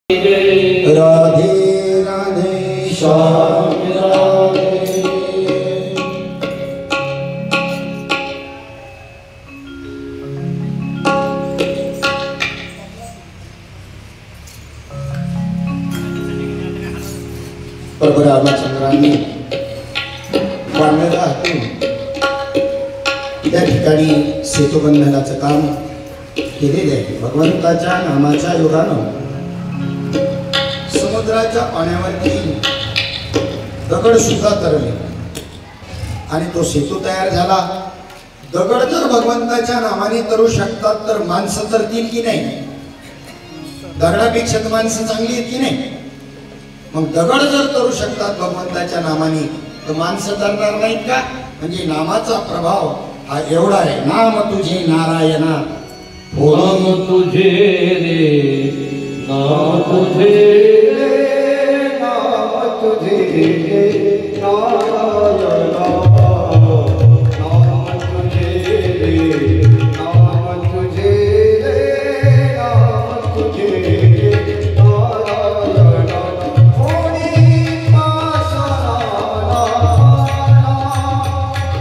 राधे राधे श्याम राधे। प्रभू रामचंद्रांनी वानरा हातून त्या ठिकाणी सेतुबंधनाचं काम केलेले आहे। भगवंताच्या नामाच्या योगानं समुद्राच्या पाण्यावरती दगड सुद्धा तरले आणि तो सेतू तयार झाला। दगड जर भगवंताच्या नामाने तरू शकतात तर माणसं तरतील की नाही? दगडापेक्षा माणसं चांगली आहेत की नाही? मग दगड जर तरू शकतात भगवंताच्या नामाने तर माणसं तरणार नाहीत का? म्हणजे नामाचा प्रभाव हा एवढा आहे। नाम तुझे नारायणा नाम तुझे रे नाम तुझे रे नाम तुझे रे नारायणा नाम तुझे रे नाम तुझे रे नाम तुझे रे नारायणा होनी पासना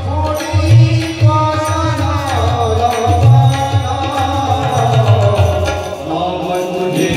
होनी पासना नाम तुझे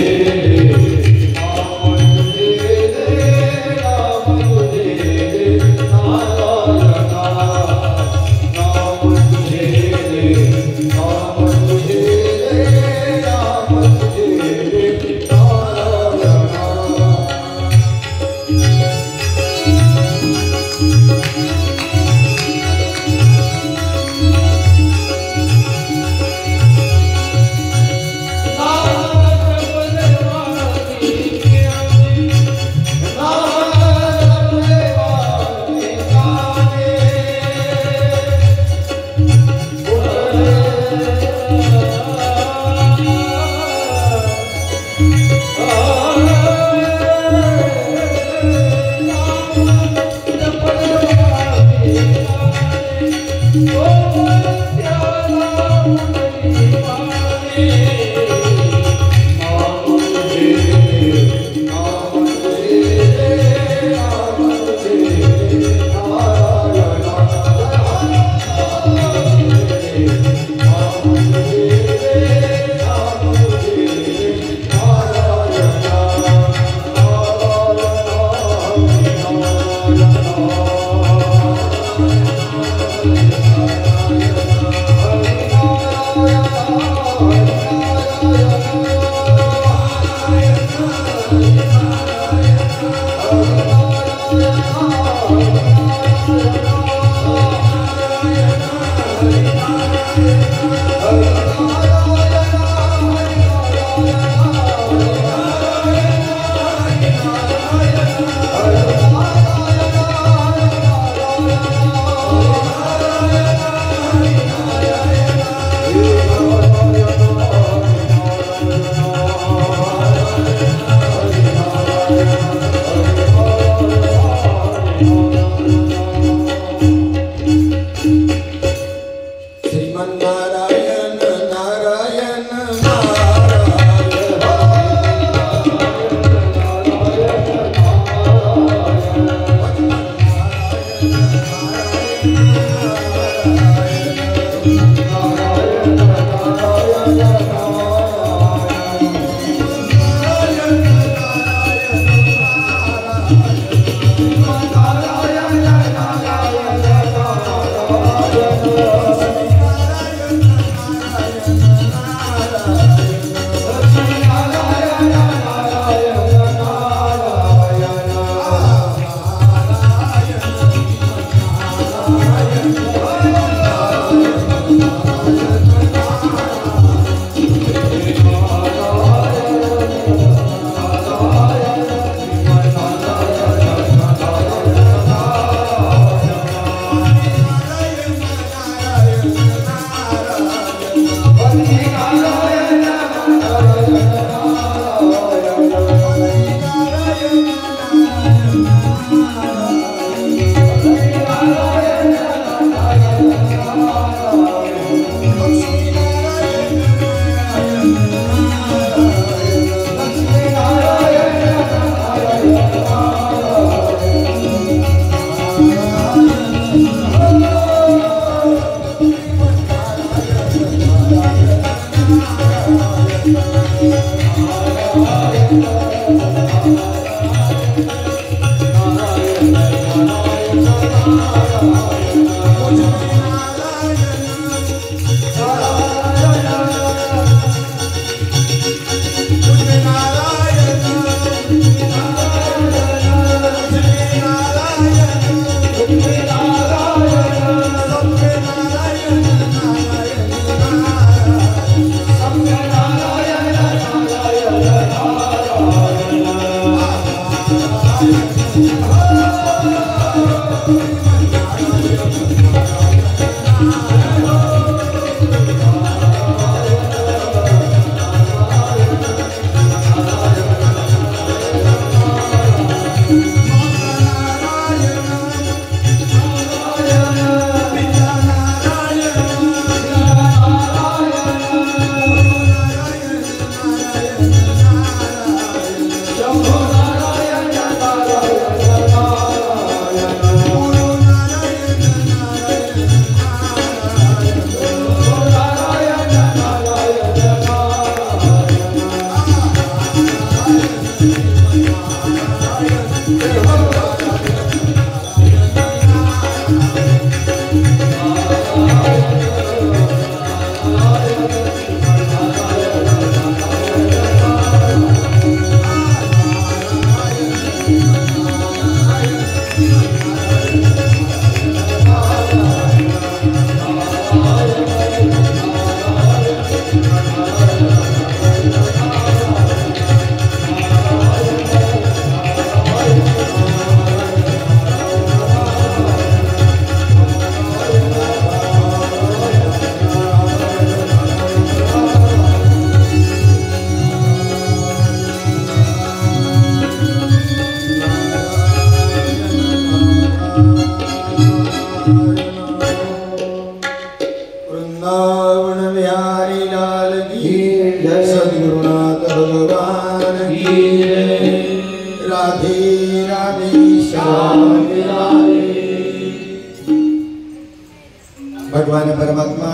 भगवान परमात्मा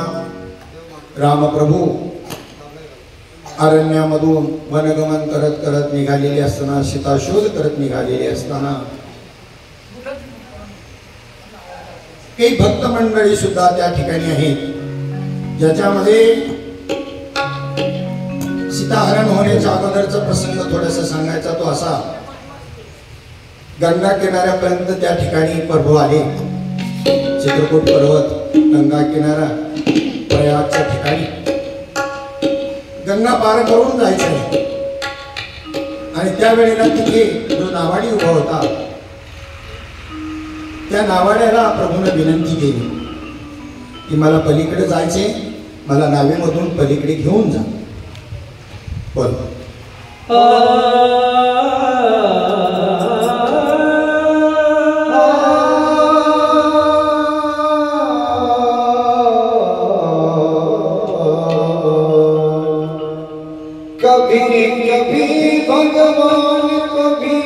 राम प्रभू अरण्यामधून वनगमन करत करत निघालेले असताना, सीता शोध करत निघालेले असताना काही भक्त मंडळी सुद्धा त्या ठिकाणी आहेत, ज्याच्यामध्ये सीताहरण होण्याच्या अगोदरचा प्रसंग थोडासा सांगायचा तो असा. गंगा किनाऱ्यापर्यंत त्या ठिकाणी प्रभू आले. चित्रकूट पर्वत, गंगा किनारा, प्रयागच्या ठिकाणी गंगा पार करून जायचं आहे. आणि त्यावेळेला तिथे जो नावाडी उभा होता, त्या नावाड्याला प्रभूने विनंती केली की मला पलीकडे जायचे, मला नावेमधून पलीकडे घेऊन जा. बोल. कभी कभी भगवान कभी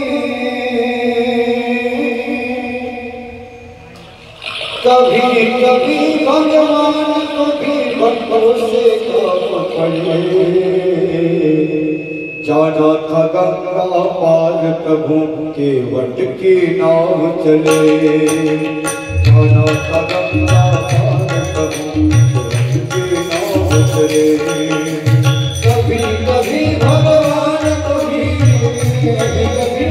कभी कभी भगवान कभी भक्तों से काम पड़े. जाना था गंगा पार प्रभु के वट की नाव चले. जाना था गंगा पार प्रभु के वट की नाव चले. कभी कभी भगवान कभी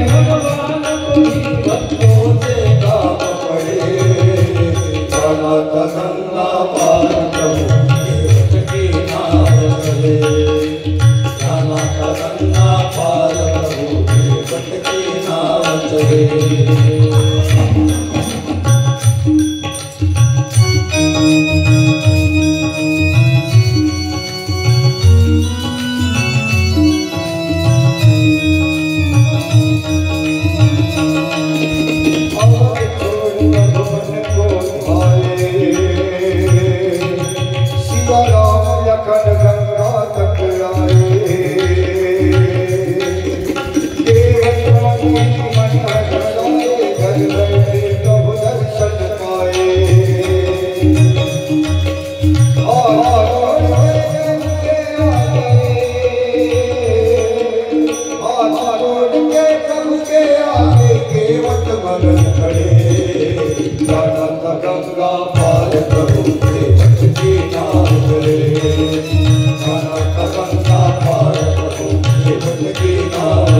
भगवान कभी भक्तों से काम पड़े. जाना था गंगा पार प्रभु के वट की नाव चले. जाना था गंगा पार प्रभु के वट की नाव चले. घर बैठे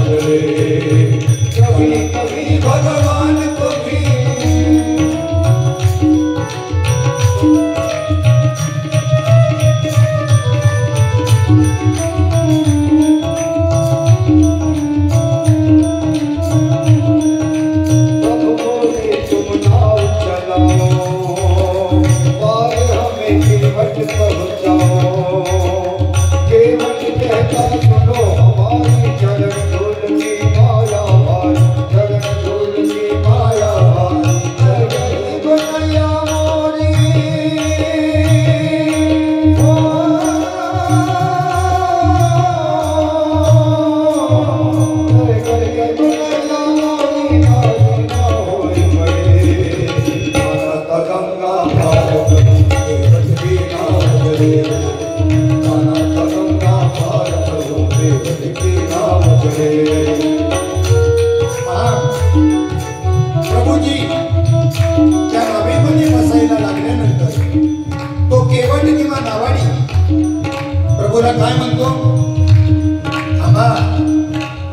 चले कभी कभी भगवान को भी प्रभूजी त्या नावेमध्ये बसायला लागल्यानंतर तो केवट किंवा नावाडी प्रभूला काय म्हणतो, आम्हा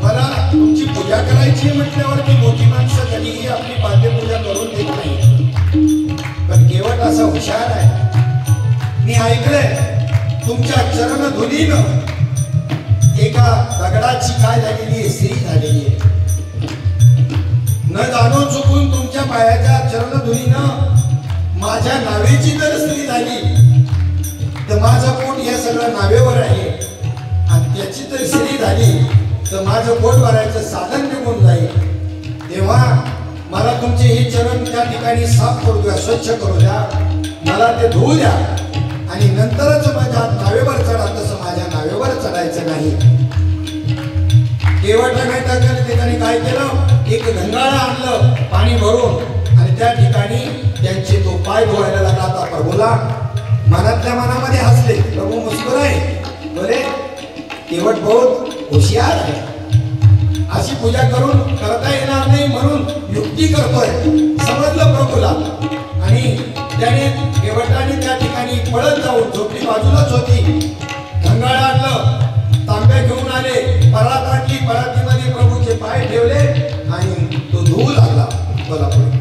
मला तुमची पूजा करायची म्हटल्यावरती मोठी माणसं कधीही आपली पाद्यपूजा करून देत नाही, पण केवट असा हुशार आहे. मी ऐकलंय तुमच्या चरण धुलीनं एका दगडाची काय झालेली आहे, स्त्री झालेली आहे. न जाणून चुकून तुमच्या पायाच्या चरणधुलीनं माझ्या नावेची जर स्त्री झाली तर माझं पोट या सगळ्या नावेवर आहे, आणि त्याची जर स्त्री झाली तर माझं पोट भरायचं साधन निघून जाईल. तेव्हा मला तुमचे हे चरण त्या ठिकाणी साफ करू द्या, स्वच्छ करू द्या, मला ते धुवू द्या, आणि नंतरच माझ्या नावेवर चढा, तसं माझ्या नावेवर चढायचं नाही. केवटाने त्या ठिकाणी काय केलं, एक गंगाळा आणलं पाणी भरून, आणि त्या ठिकाणी त्यांचे तो पाय धुवायला लागला. आता प्रभूला मनातल्या मनामध्ये हसले, प्रभू मुस्कुराए, बोले केवट बहुत हुशार आहे, अशी पूजा करून करता येणार नाही म्हणून युक्ती करतोय, समजलं प्रभूला. आणि त्याने केवटाने त्या ठिकाणी पळत जाऊन, झोपडी बाजूलाच होती, गंगाळा आणलं, तांब्या घेऊन आले, परात आणली, परातीमध्ये प्रभूचे पाय ठेवले आणि तो धुवू लागला. बोला पुढे.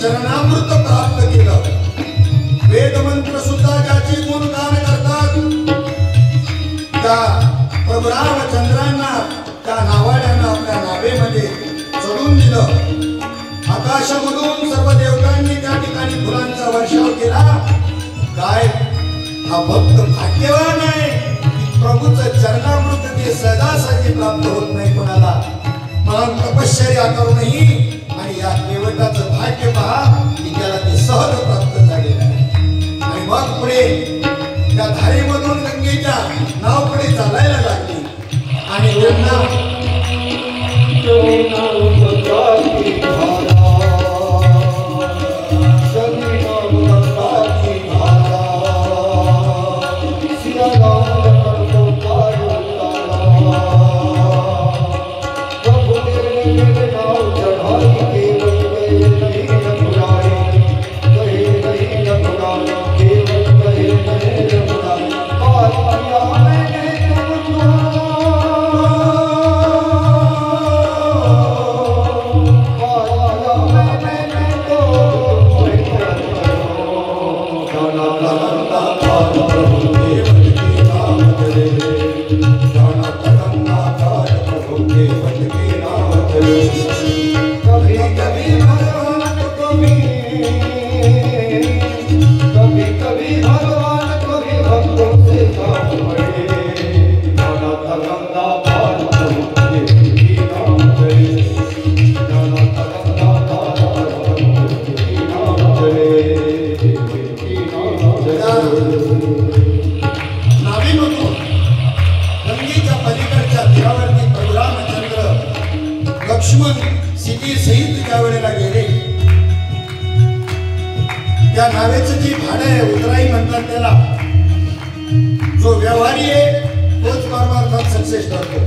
चरणामृत प्राप्त केलं. वेद मंत्र सुद्धा ज्याची गुणगान करतात त्या प्रभू रामचंद्रांना, त्या नावाड्यांना आपल्या नावेमध्ये चढून दिलं. आकाशामधून सर्व देवतांनी त्या ठिकाणी फुलांचा वर्षाव केला. काय हा भक्त भाग्यवान आहे की प्रभूचं चरणामृत ते सहजासहजी प्राप्त होत नाही कोणाला. म्हणून तपश्चर्या करूनही आणि या केवटाचं भाग्य पहा की त्याला ते सहज प्राप्त झालेलं आहे. आणि मग पुढे त्या धारेमधून गंगेच्या नाव पुढे चालायला लागली आणि त्यांना त्या नावेचं जी भाडं आहे उतराई म्हणतात त्याला, जो व्यवहारी आहे तोच परमार्थात सक्सेस ठरतो.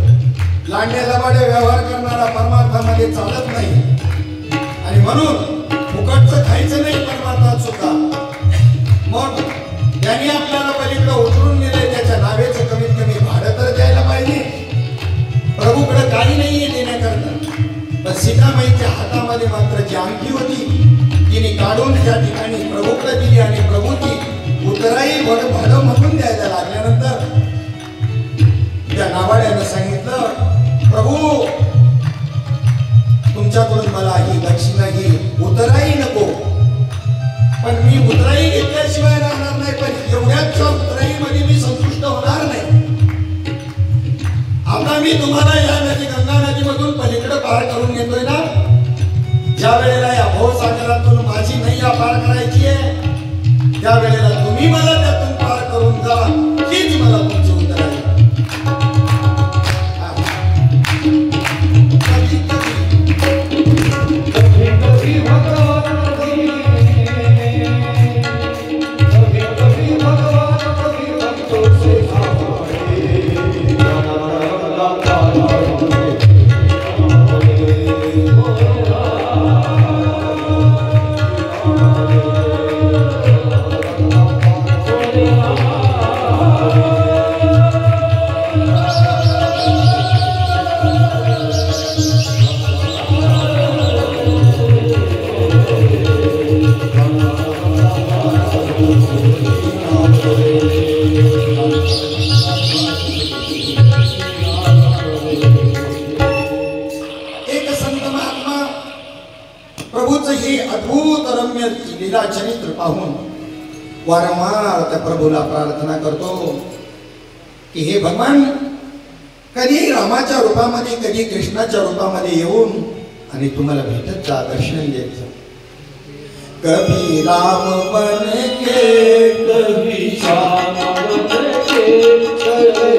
लांडे लबाडे व्यवहार करणारा परमार्थामध्ये चालत नाही. आणि म्हणून फुकटचं खायचं नाही परमार्थात सुद्धा. मग त्यांनी आपल्याला पलीकडे उतरून दिलंय, त्याच्या नावेचं कमीत कमी भाडं तर द्यायला पाहिजे. प्रभूकडे काही नाहीये देण्याकरता. पण सीतामाईच्या हातामध्ये मात्र जी अंगठी होती तिने काढून त्या ठिकाणी प्रभूकडे दिली आणि प्रभू ती उतराई भाडं म्हणून द्यायला लागल्यानंतर त्या नावाड्यानं सांगितलं, प्रभू तुमच्याकडून मला ही दक्षिणा ही उतराई नको, पण मी उतराई घेतल्याशिवाय राहणार नाही. पण एवढ्याच्या उतराईमध्ये मी संतुष्ट होणार नाही. आता मी तुम्हाला या नदी गंगा नदीमधून पलीकडे पार करून घेतोय ना. ज्या वेळेला या भवसागरातून माझी नैया पार करायची आहे त्या वेळेला तुम्ही मला त्यातून पार करून जा, हीच मला तुमची उतराई. चरित्र पाहून वारंवार त्या प्रभूला प्रार्थना करतो की हे भगवान, कधी रामाच्या रूपामध्ये कधी कृष्णाच्या रूपामध्ये येऊन आणि तुम्हाला भेटत जा, दर्शन देत जा. कभी राम बन के कभी श्याम बन के चले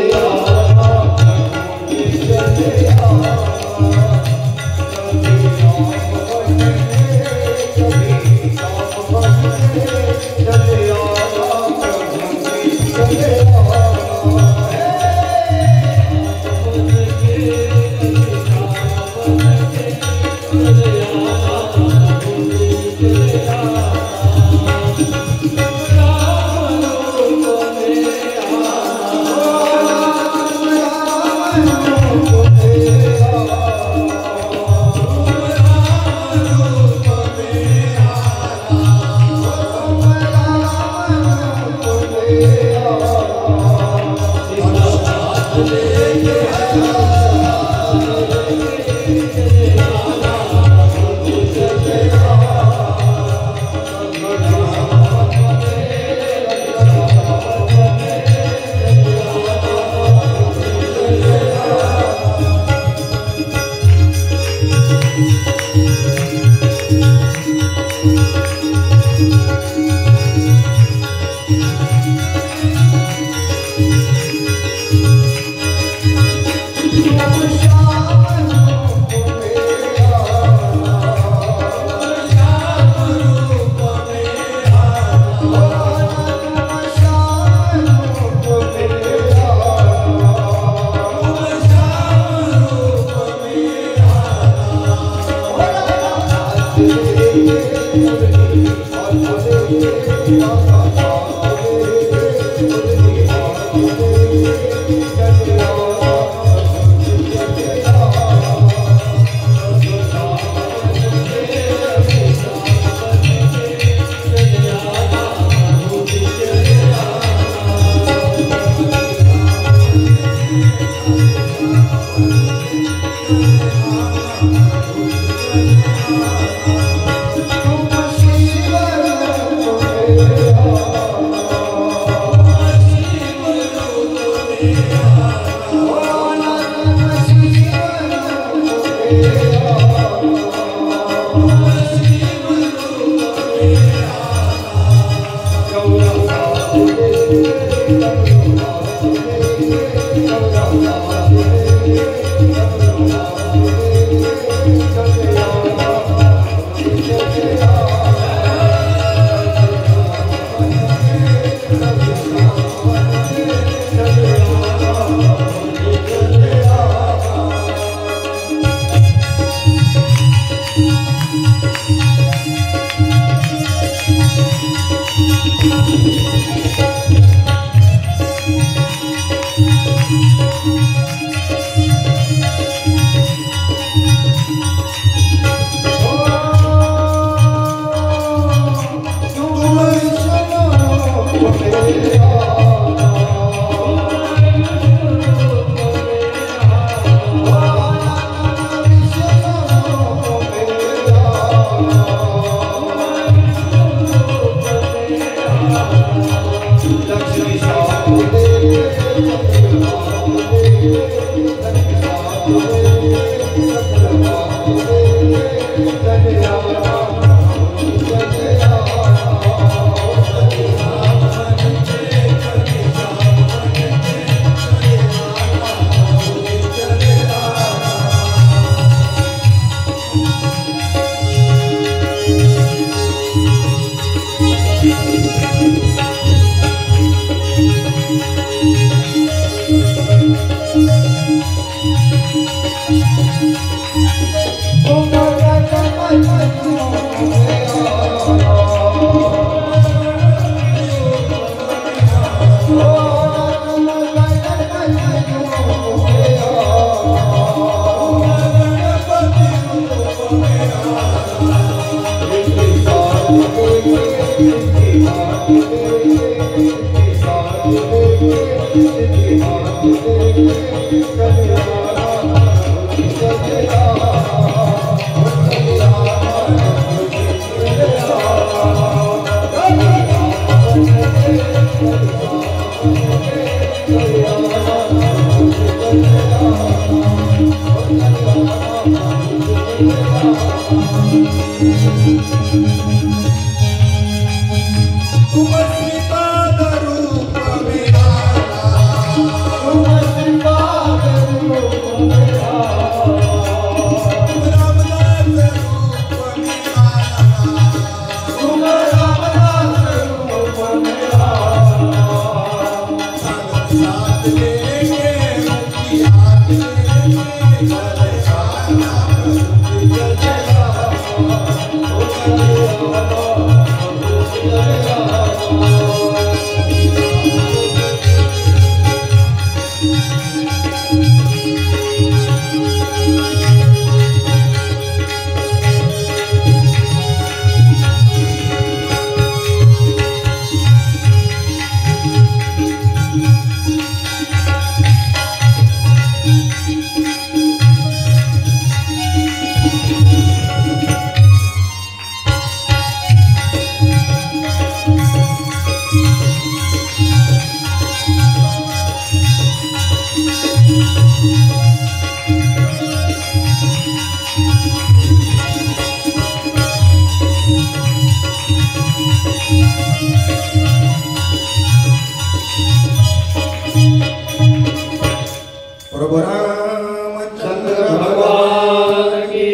प्रभु रामचंद्र भगवान की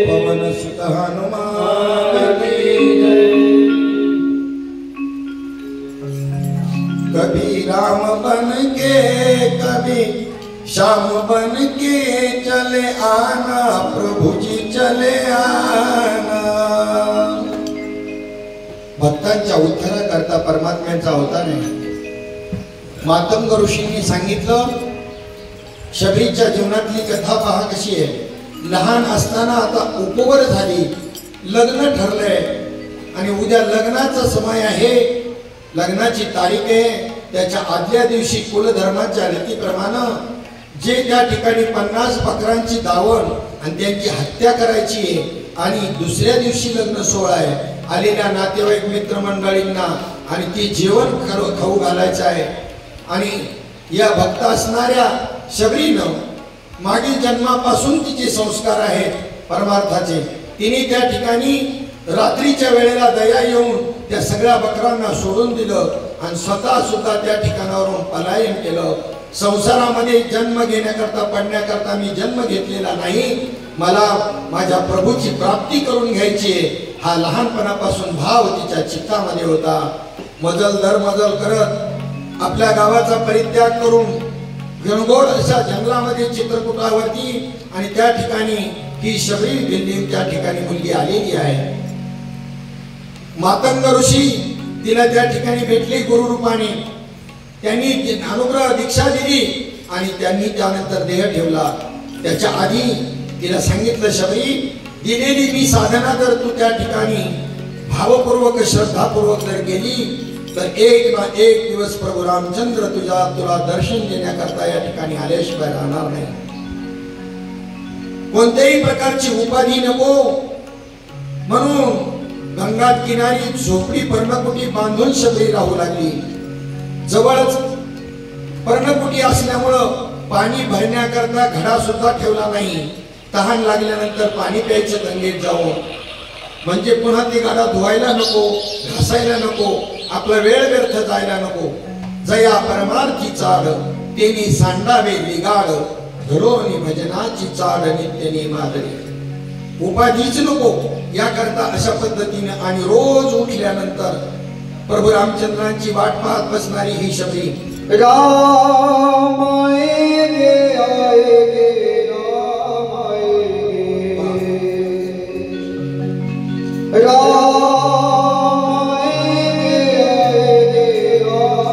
पवन सुत हनुमान की कभी राम बन के कभी श्याम बन के चले आना प्रभु जी चले आना। भक्तांच्या उद्धाराकरता परमात्म्याचा अवतार आहे। मातंग ऋषींनी सांगितलं, शबरीच्या जीवनातली कथा पहा कशी आहे। लहान असताना आता उपवर झाली, लग्न ठरलंय आणि उद्या लग्नाचा समय आहे, लग्नाची तारीख आहे। त्याच्या आदल्या दिवशी कुलधर्माच्या रीतीप्रमाणे जे त्या ठिकाणी 50 बकरांची दावण आणि त्यांची हत्या करायची आहे आणि दुसऱ्या दिवशी लग्न सोहळा आहे। आलेल्या नातेवाईक मित्रमंडळींना आणि ती जेवण खाऊ घालायचं आहे। आणि या भक्त असणाऱ्या शबरीनं मागील जन्मापासून तिचे संस्कार आहेत परमार्थाचे। तिने त्या ठिकाणी रात्रीच्या वेळेला दया येऊन त्या सगळ्या बकरांना सोडून दिलं आणि स्वतः सुद्धा त्या ठिकाणावरून पलायन केलं। संसारामध्ये जन्म घेण्याकरता पडण्याकरता मी जन्म घेतलेला नाही, मला माझ्या प्रभूची प्राप्ती करून घ्यायची आहे, हा लहानपणापासून भाव तिच्या चित्तामध्ये होता। मजल दर मजल करत आपल्या गावाचा परित्याग करून घनघोर अशा जंगलामध्ये चित्रकूटावरती आणि त्या ठिकाणी ही शबरी दिल्ली त्या ठिकाणी मुलगी आलेली आहे। मातंग ऋषी तिला त्या ठिकाणी भेटली गुरुरूपाने. त्यांनी अनुग्रह दीक्षा दिली आणि त्यांनी त्यानंतर देह ठेवला. त्याच्या आधी तिला सांगितलं, शबरी, दिलेली मी साधना जर तू त्या ठिकाणी भावपूर्वक श्रद्धापूर्वक जर गेली तर एक ना एक दिवस प्रभू रामचंद्र तुला दर्शन देण्याकरता या ठिकाणी आल्याशिवाय राहणार नाही. कोणत्याही प्रकारची उपाधी नको म्हणून गंगा किनारी झोपडी पर्णकुटी बांधून शबरी राहू लागली. जवळच पर्णकुटी असल्यामुळं पाणी भरण्याकरता घडा सुद्धा ठेवला नाही. तहान लागल्यानंतर पाणी प्यायचं गंगेत जाऊन, म्हणजे पुन्हा ती गाडा धुवायला नको, घासायला नको, आपला वेळ व्यर्थ जायला नको. जया परमार्थी चाड तेनी सांडावे लिगाड, धरोनी भजनाची चाड नित्यने मादरी. उपाधीच नको याकरता अशा पद्धतीने आणि रोज उठल्यानंतर प्रभू रामचंद्रांची वाट पाहत बसणारी ही शबरी. राम आएगे आएगे राम आएगे, राम आएगे आएगे राम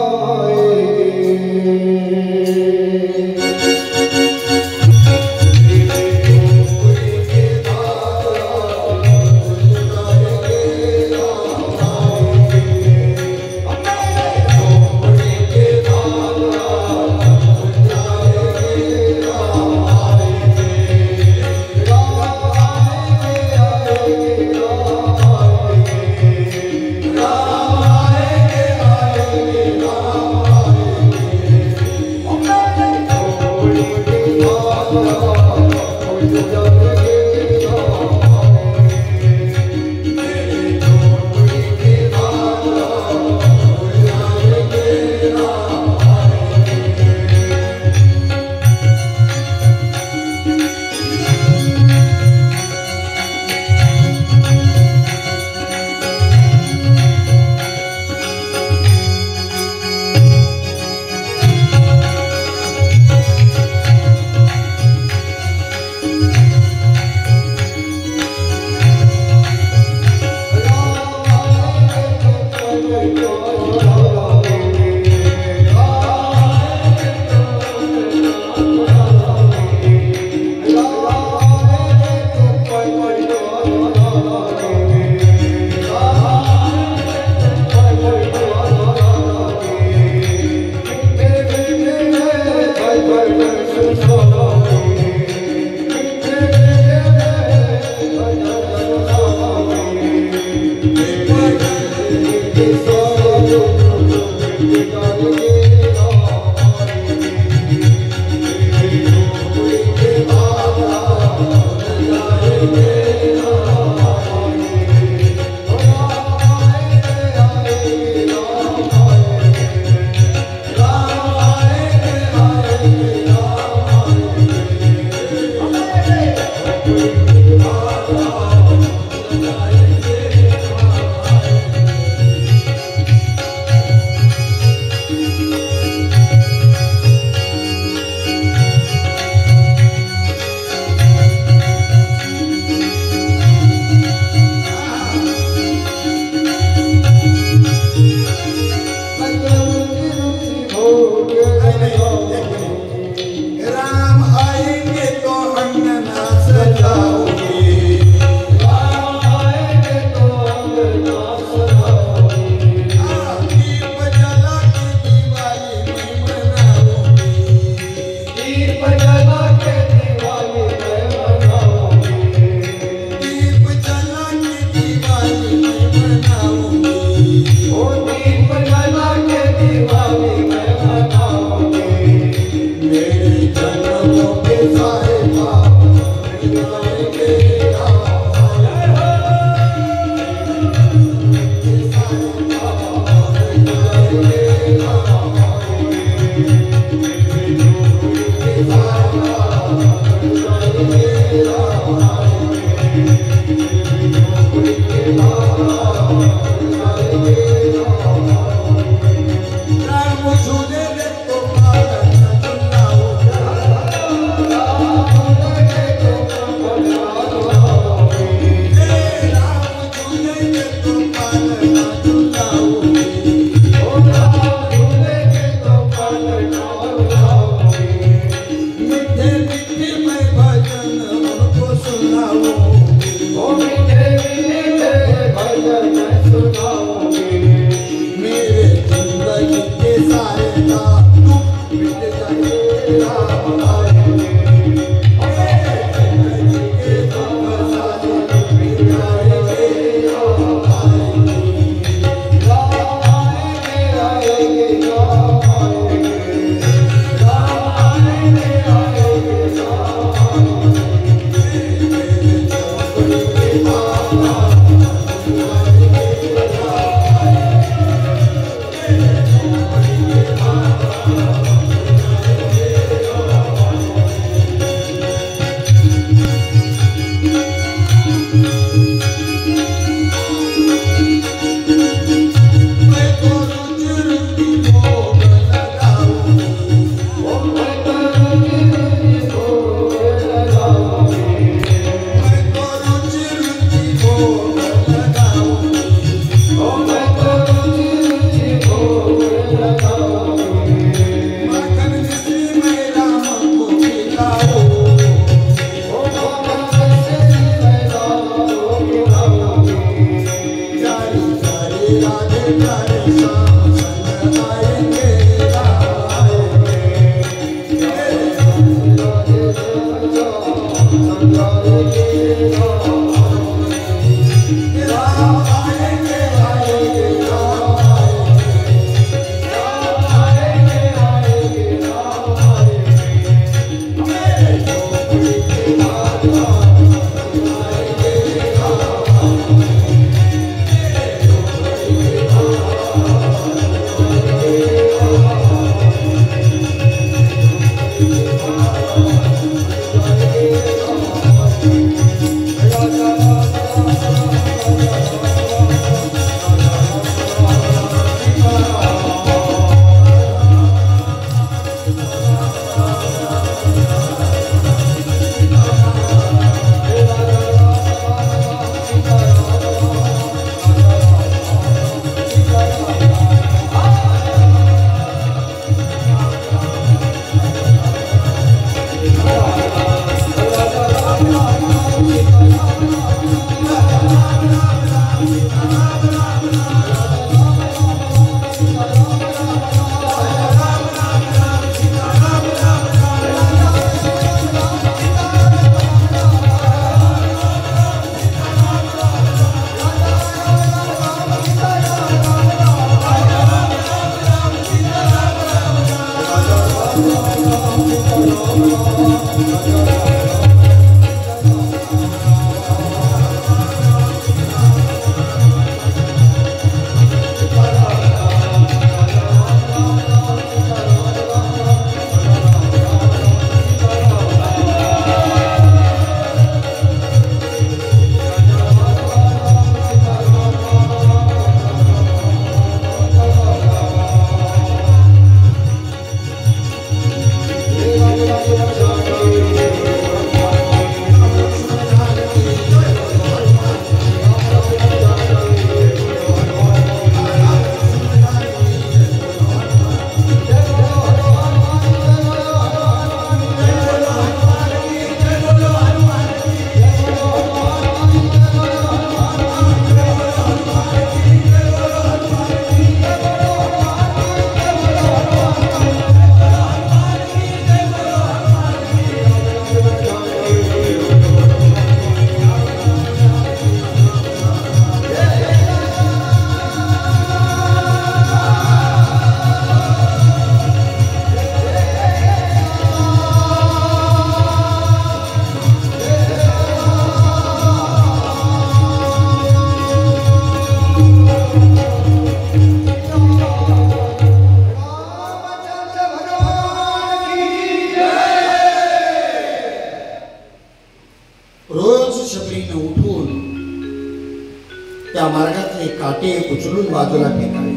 त्या मार्गातले काटे उचलून बाजूला फेकावे.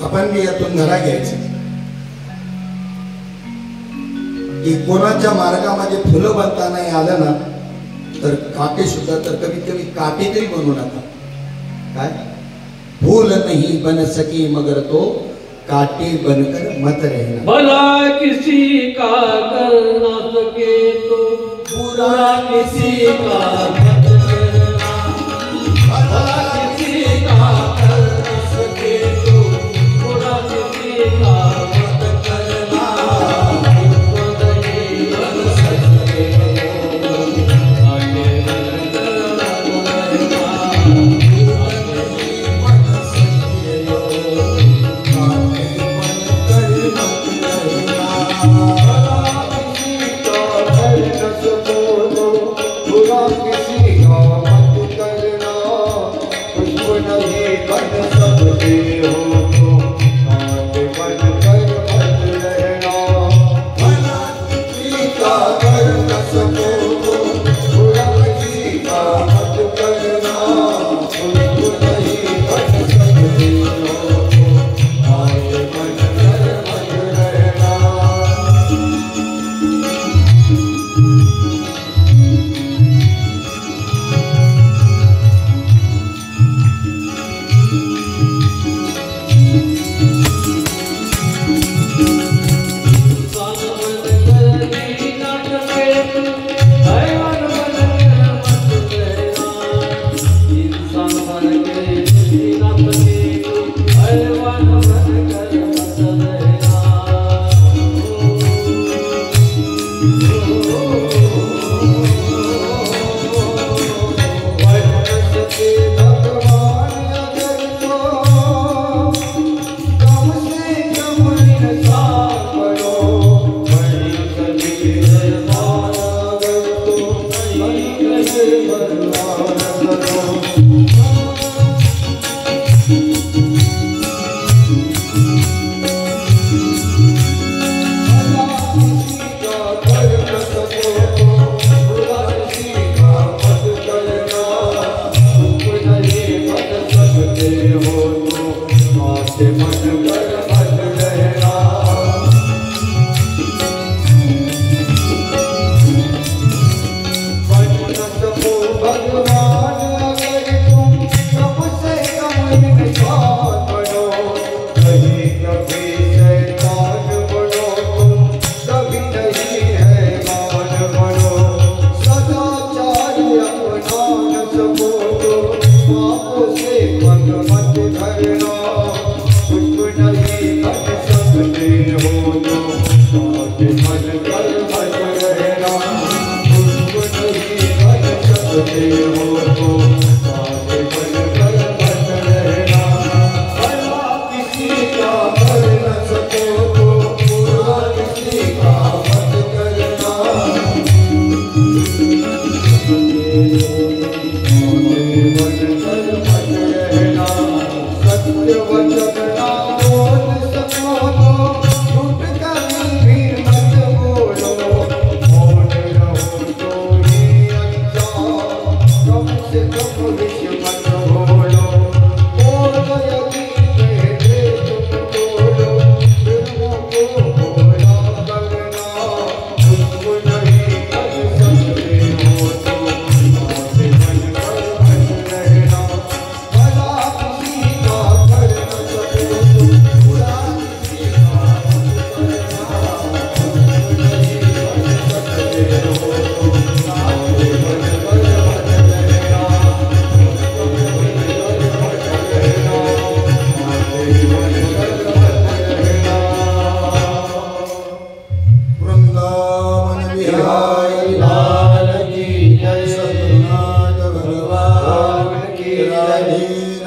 आपण यातून धडा घ्यायचा की कोणाच्या मार्गामध्ये फुलं बनता नाही आलं ना तर काटे सुद्धा, तर कमीत कमी काटे तरी बनवू नका. काय फूल नहीं बन सके मगर तो काटे बनकर मत रहना. भला किसी का कर न सके तो बुरा किसी का मत करना. भला किसी का कर न सके तो बुरा किसी का मत करना. नहीं बन सके आगे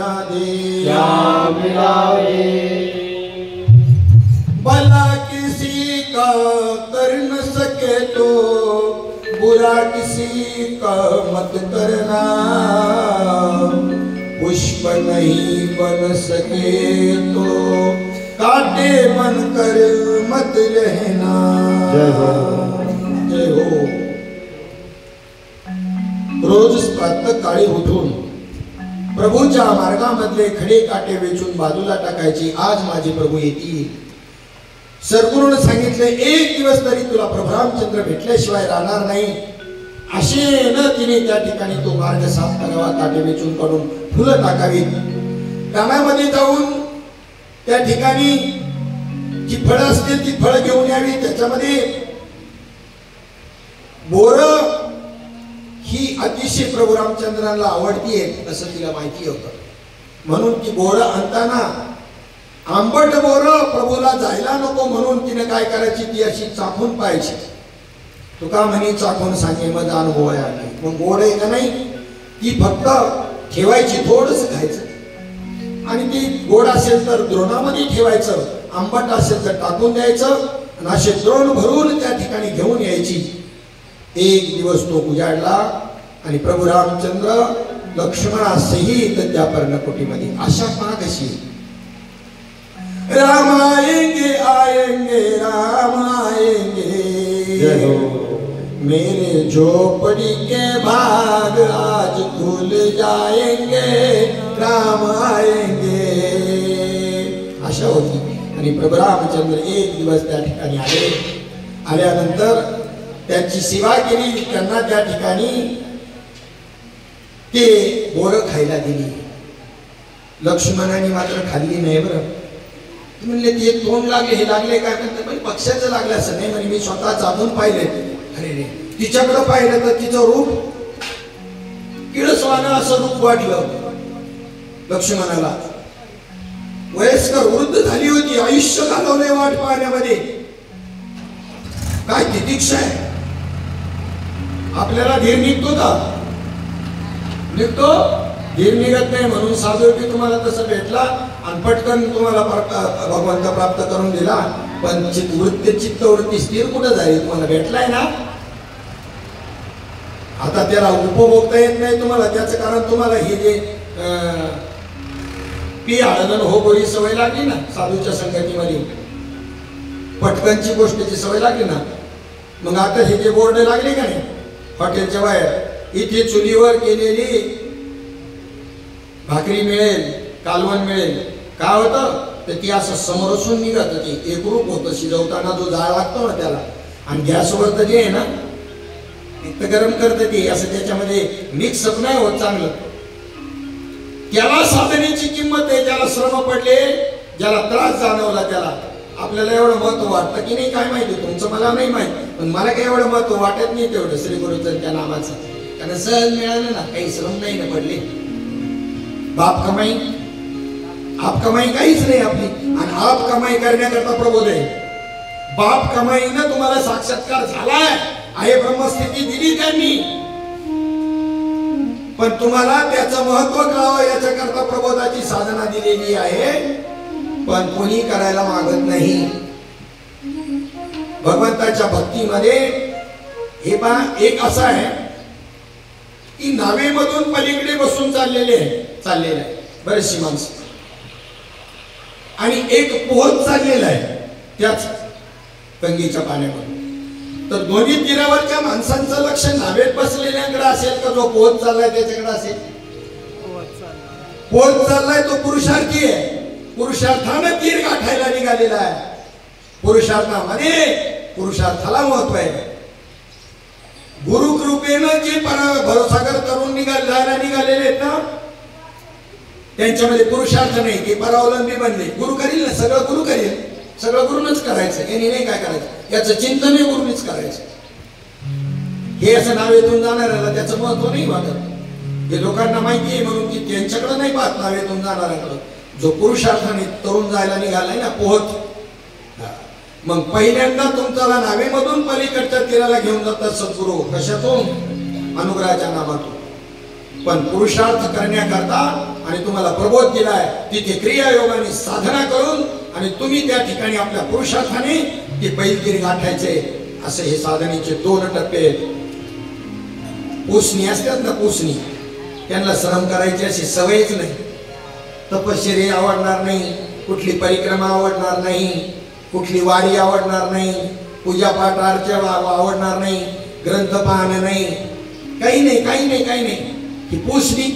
बना दे। क्या मिलावे भला किसी का कर न सके तो बुरा किसी का मत करना, पुष्प नहीं बन सके तो कांटे बनकर मत रहना। जय हो। जय हो। रोज प्रातःकाळी उठून प्रभूच्या मार्गामधले खडे काटे वेचून बाजूला टाकायची। आज माझे प्रभू येतील। सद्गुरूने सांगितले एक दिवस तरी तुला प्रभू रामचंद्र भेटल्याशिवाय राहणार नाही। आशेनं तिने त्या ठिकाणी तो मार्ग साफ करावा, काटे वेचून काढून फुलं टाकावीत। रानामध्ये जाऊन त्या ठिकाणी जी फळं असतील ती फळं घेऊन यावी। त्याच्यामध्ये बोर ही अतिशय प्रभू रामचंद्राला आवडती आहे असं तिला माहिती होतं, म्हणून ती बोर आणताना आंबट बोर प्रभूला जायला नको म्हणून तिने काय करायची, ती अशी चाखून पाहायची। तुका म्हणे चाखून सांगे मग अनुभव आहे। मग गोड आहे का नाही ती फक्त ठेवायची, थोडंसं खायचं आणि ती गोड असेल तर द्रोणामध्ये ठेवायचं, आंबट असेल तर टाकून द्यायचं आणि असे द्रोण भरून त्या ठिकाणी घेऊन यायची। एक दिवस तो उजाडला आणि प्रभू रामचंद्र लक्ष्मणासहित त्या पर्णकुटीमध्ये। आशा पहा कशी, राम आएंगे आएंगे राम आएंगे, मेरे झोपड़ी के भाग आज खुल जाएंगे, राम आएंगे। आशा होती आणि प्रभू रामचंद्र एक दिवस त्या ठिकाणी आले। आल्यानंतर त्यांची सेवा केली, त्यांना त्या ठिकाणी ते बोरं खायला दिली। लक्ष्मणाने मात्र खाल्ली नाही बरं। म्हणले ते तोंड लागले, हे लागले काय म्हणतात, पण पक्षाचं लागलं असं नाही म्हणे, मी स्वतः चालून पाहिले। अरे रे, तिच्याकडं पाहिलं तर तिचं रूप किळसवानं असं रूप वाटलं लक्ष्मणाला। वयस्कर वृद्ध झाली होती, आयुष्य घालवले वाट पाहण्यामध्ये। काय तितिक्षा आहे, आपल्याला धीर निघतो का? निघतो? धीर निघत नाही म्हणून साधुकी तुम्हाला तसं भेटला आणि पटकन तुम्हाला भगवंत प्राप्त करून दिला, पण चित्तवृत्ती स्थिर कुठं झाली? तुम्हाला भेटलाय ना, आता त्याला उपभोगता येत नाही तुम्हाला। त्याचं कारण तुम्हाला हे जे पी आळन हो गोरी सवय लागली ना, साधूच्या संगतीमध्ये पटकनची गोष्टीची सवय लागली ना, मग आता हे जे बोर्ड लागले का नाही हॉटेलच्या बाहेर, इथे चुलीवर केलेली भाकरी मिळेल, कालवण मिळेल, काय होतं तर ती असं समोरसून निघत होती, एक रूप होतं शिजवताना जो जाळ लागतो ना त्याला, आणि गॅसवर तर जे आहे ना इतकं गरम करतं ते असं त्याच्यामध्ये मिक्सअप नाही होत चांगलं। त्याला साधनेची किंमत आहे, ज्याला श्रम पडले, ज्याला त्रास जाणवला त्याला। आपल्याला एवढं महत्व वाटतं की नाही काय माहिती, तुमचं मला नाही माहित, पण मला काही एवढं महत्व वाटत नाही तेवढं श्री गुरुचंद्र नामाचं, कारण सहज मिळालं ना, काही श्रम नाही ना पडले। बाप कमाई आप कमाई काहीच नाही आपली, आणि आप कमाई करण्याकरता प्रबोध आहे। बाप कमाईनं तुम्हाला साक्षात्कार झालाय, आहे ब्रह्मस्थिती दिली त्यांनी, पण तुम्हाला त्याचं महत्व कळावं याच्याकरता प्रबोधाची साधना दिलेली आहे, पण कोणी करायला मागत नाही। भगवंताच्या भक्तीमध्ये हे पहा एक असं आहे की नावेमधून पलीकडे बसून चाललेले आहे बरेचशी माणसं, आणि एक पोहत चाललेला आहे त्याच गंगेच्या पाण्यामध्ये। तर दोन्ही तीरावरच्या माणसांचं लक्ष नावेत बसलेल्याकडे असेल का जो पोहत चाललाय त्याच्याकडे असेल? पोहत चाललाय तो पुरुषार्थी आहे, पुरुषार्थानं तीर गाठायला निघालेला आहे। पुरुषार्थामध्ये पुरुषार्थाला महत्व आहे। गुरु कृपेनं जे भरोसागर करून जायला निघालेले आहेत ना, त्यांच्यामध्ये पुरुषार्थ नाही, ते परावलंबी बनले। गुरु करील ना, सगळं गुरु करील, सगळं गुरुनच करायचं, यांनी नाही काय करायचं, याचं चिंतन गुरुनीच करायचं। हे असं नावेतून जाणाऱ्याला त्याचं महत्व नाही वाटत, हे लोकांना माहिती आहे म्हणून की त्यांच्याकडे नाही पाहत नावेतून जाणाऱ्याकडे। जो पुरुषार्थाने तरुण जायला निघालाय ना पोहत, मग पहिल्यांदा तुमच्याला नावेमधून पलीकडच्या तीराला घेऊन जातात सद्गुरू, कशातून? अनुग्रहाच्या नामातून। पण पुरुषार्थ करण्याकरता आणि तुम्हाला प्रबोध दिलाय तिथे क्रियायोगाने साधना करून आणि तुम्ही त्या ठिकाणी आपल्या पुरुषार्थाने ती बैलगिरी गाठायचे. असे हे साधनेचे 2 टप्पे आहेत. पुसणी असतात ना, पुसणी, त्यांना श्रम करायची अशी सवयच नाही. तपश्चर्या आवडणार नाही, कुठली परिक्रमा आवडणार नाही, कुठली वारी आवडणार नाही, पूजापाठ अर्चा आवडणार नाही, ग्रंथ पाहणं नाही, काही नाही, काही नाही, काही नाही. ही पुसणी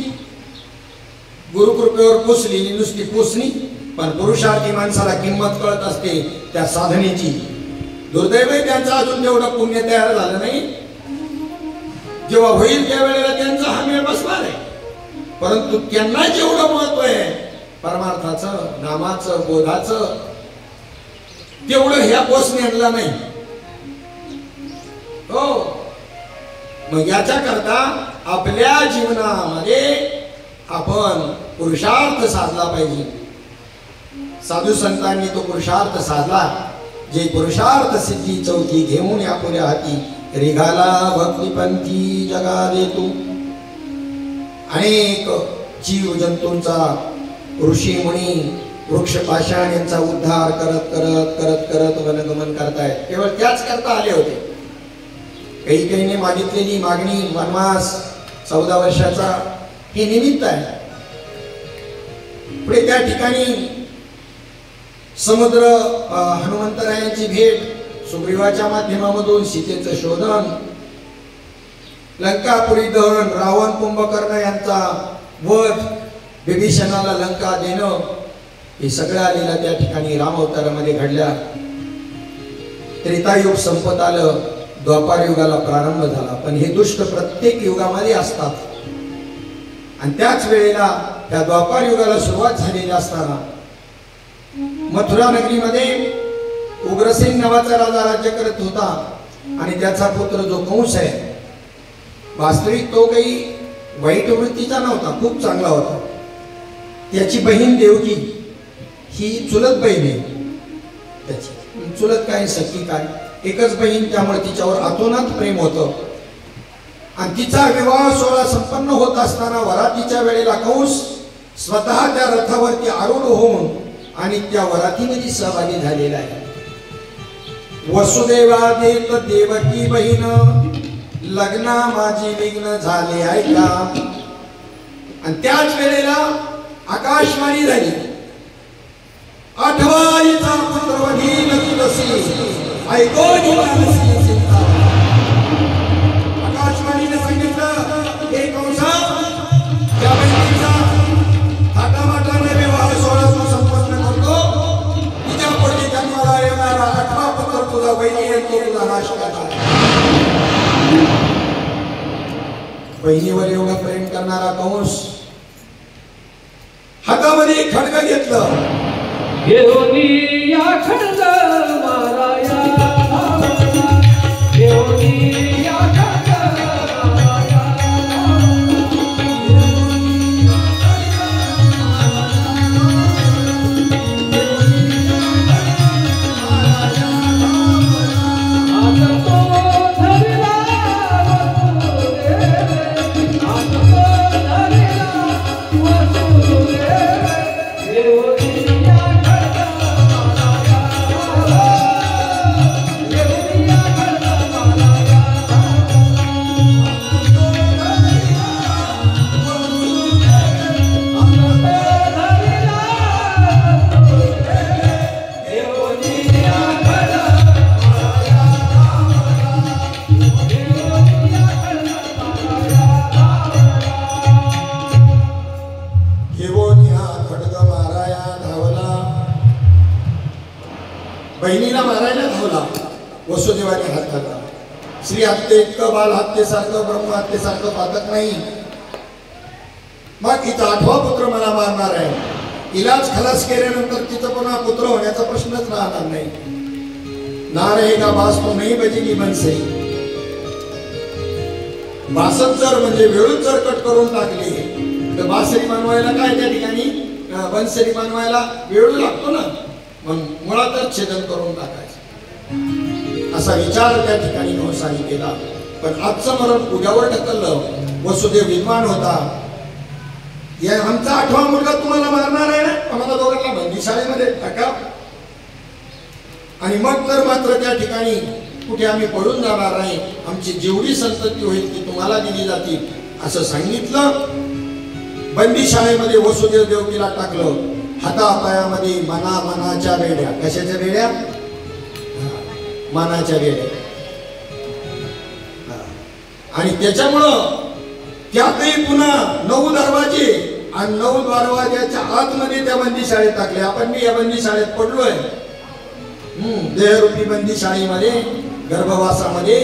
गुरुकृपेवर पुसलेली नुसती पुसणी. पण पुरुषार्थी माणसाला किंमत कळत असते त्या साधनेची. दुर्दैव त्यांचं अजून तेवढं पुण्य तयार झालं नाही. जेव्हा होईल त्यावेळेला त्यांचा हा मेळ बसणार आहे. परंतु त्यांना जेवढं महत्व आहे परमार्थाचं, नामाचं, बोधाचं, तेवढं ह्या पोचण्याला नाही. हो, मग याच्या करता आपल्या जीवनामध्ये आपण पुरुषार्थ साधला पाहिजे. साधू संतांनी तो पुरुषार्थ साधला. जे पुरुषार्थ सिद्धी 4 घेऊन आपल्या हाती रिघाला भक्तिपंथी जगा देतो. अनेक जीव जंतूंचा, ऋषी मुनी, वृक्ष पाषाण यांचा उद्धार करत करत करत करत वनगमन करतायत. केवळ त्याच करता आले होते. काही काहीने मागितलेली मागणी वनवास 14 वर्षाचा हे निमित्त आहे. पुढे त्या ठिकाणी समुद्र हनुमंतरायांची भेट, सुग्रीवाच्या माध्यमामधून सीतेचं शोधन, लंकापुरी दहन, रावण कुंभकर्ण यांचा वध, विभीषणाला लंका देणं, हे सगळ्या लीला त्या ठिकाणी राम अवतारामध्ये घडल्या. त्रेतायुग संपत आलं, द्वापार युगाला प्रारंभ झाला. पण हे दुष्ट प्रत्येक युगामध्ये असतात. आणि त्याच वेळेला त्या द्वापार युगाला सुरुवात झालेली असताना मथुरा नगरीमध्ये उग्रसेन नावाचा राजा राज्य करत होता. आणि त्याचा पुत्र जो कंस आहे, वास्तविक तो काही वाईट वृत्तीचा नव्हता, खूप चांगला होता. त्याची बहीण देवकी ही चुलत बहीण आहे. त्याची चुलत काय, सख्खी काय, एकच बहीण, त्यामुळे तिच्यावर अतोनात प्रेम होतं. आणि तिचा विवाह सोहळा संपन्न होत असताना वरातीच्या वेळेला कंस स्वतः त्या रथावरती आरूढ होऊन आणि त्या वरातीमध्ये सहभागी झालेला आहे. वसुदेवा देत देवकी बहीण, लग्ना माझी विघ्न झाले ऐका. आणि त्याच वेळेला आकाशवाणी झाली, आठवाईचा पुत्रवधील तुलसी ऐकोनी मानसी चिंता. आकाशवाणीने सांगितलं, हे कंसा, त्या बहिणीचा थाटामाटाने विवाह सोहळा तू संपन्न करतो. तिच्या पोटी जन्माला येणारा 8वा पुत्र तुझा बहिणी आहे, तो तुझा नाश करणार. बहिणीवर एवढं प्रेम करणारा कंस हातामध्ये खड्ग घेतलं. घेऊनी या खड्ग माराया, घेऊनी या खड्ग माराया. आता तो धरला बहिणीला मारायला धावला. वसुदेवाने हात घातला. श्री हत्ये इतकं बाल हत्येसारखं, ब्रह्म हत्येसारखं पातक नाही. मग हिचा 8वा पुत्र मला मारणार आहे. इलाज खलास केल्यानंतर तिचं पुन्हा पुत्र होण्याचा प्रश्नच राहणार नाही. ना रहेगा बास तो नाही बजेगी बनसे. बासच जर म्हणजे वेळूच जर कट करून टाकली तर बासरी बनवायला काय त्या ठिकाणी बनसरी बनवायला वेळ लागतो ना. मग मुळातच छेदन करून टाकायचं असा विचार त्या ठिकाणी कंसाने केला. पण आजचं मरण उद्यावर ढकललं. वसुदेव विद्वान होता. या आमचा 8वा मुलगा तुम्हाला मारणार आहे ना, आम्हाला दोघांना बंदी शाळेमध्ये टाका. आणि मग तर मात्र त्या ठिकाणी कुठे आम्ही पडून जाणार नाही, आमची जेवढी संतती होईल ती तुम्हाला दिली जातील असं सांगितलं. बंदी शाळेमध्ये वसुदेव देवकीला टाकलं. हातापायामध्ये मनाच्या बेड्या. कशाच्या बेड्या? मनाच्या बेड्या. आणि त्याच्यामुळं त्यातही पुन्हा 9 दरवाजे आणि 9 दरवाजाच्या आतमध्ये त्या बंदी शाळेत टाकले. आपण मी या बंदी शाळेत पडलोय, देहरूपी बंदी शाळेमध्ये, गर्भवासामध्ये.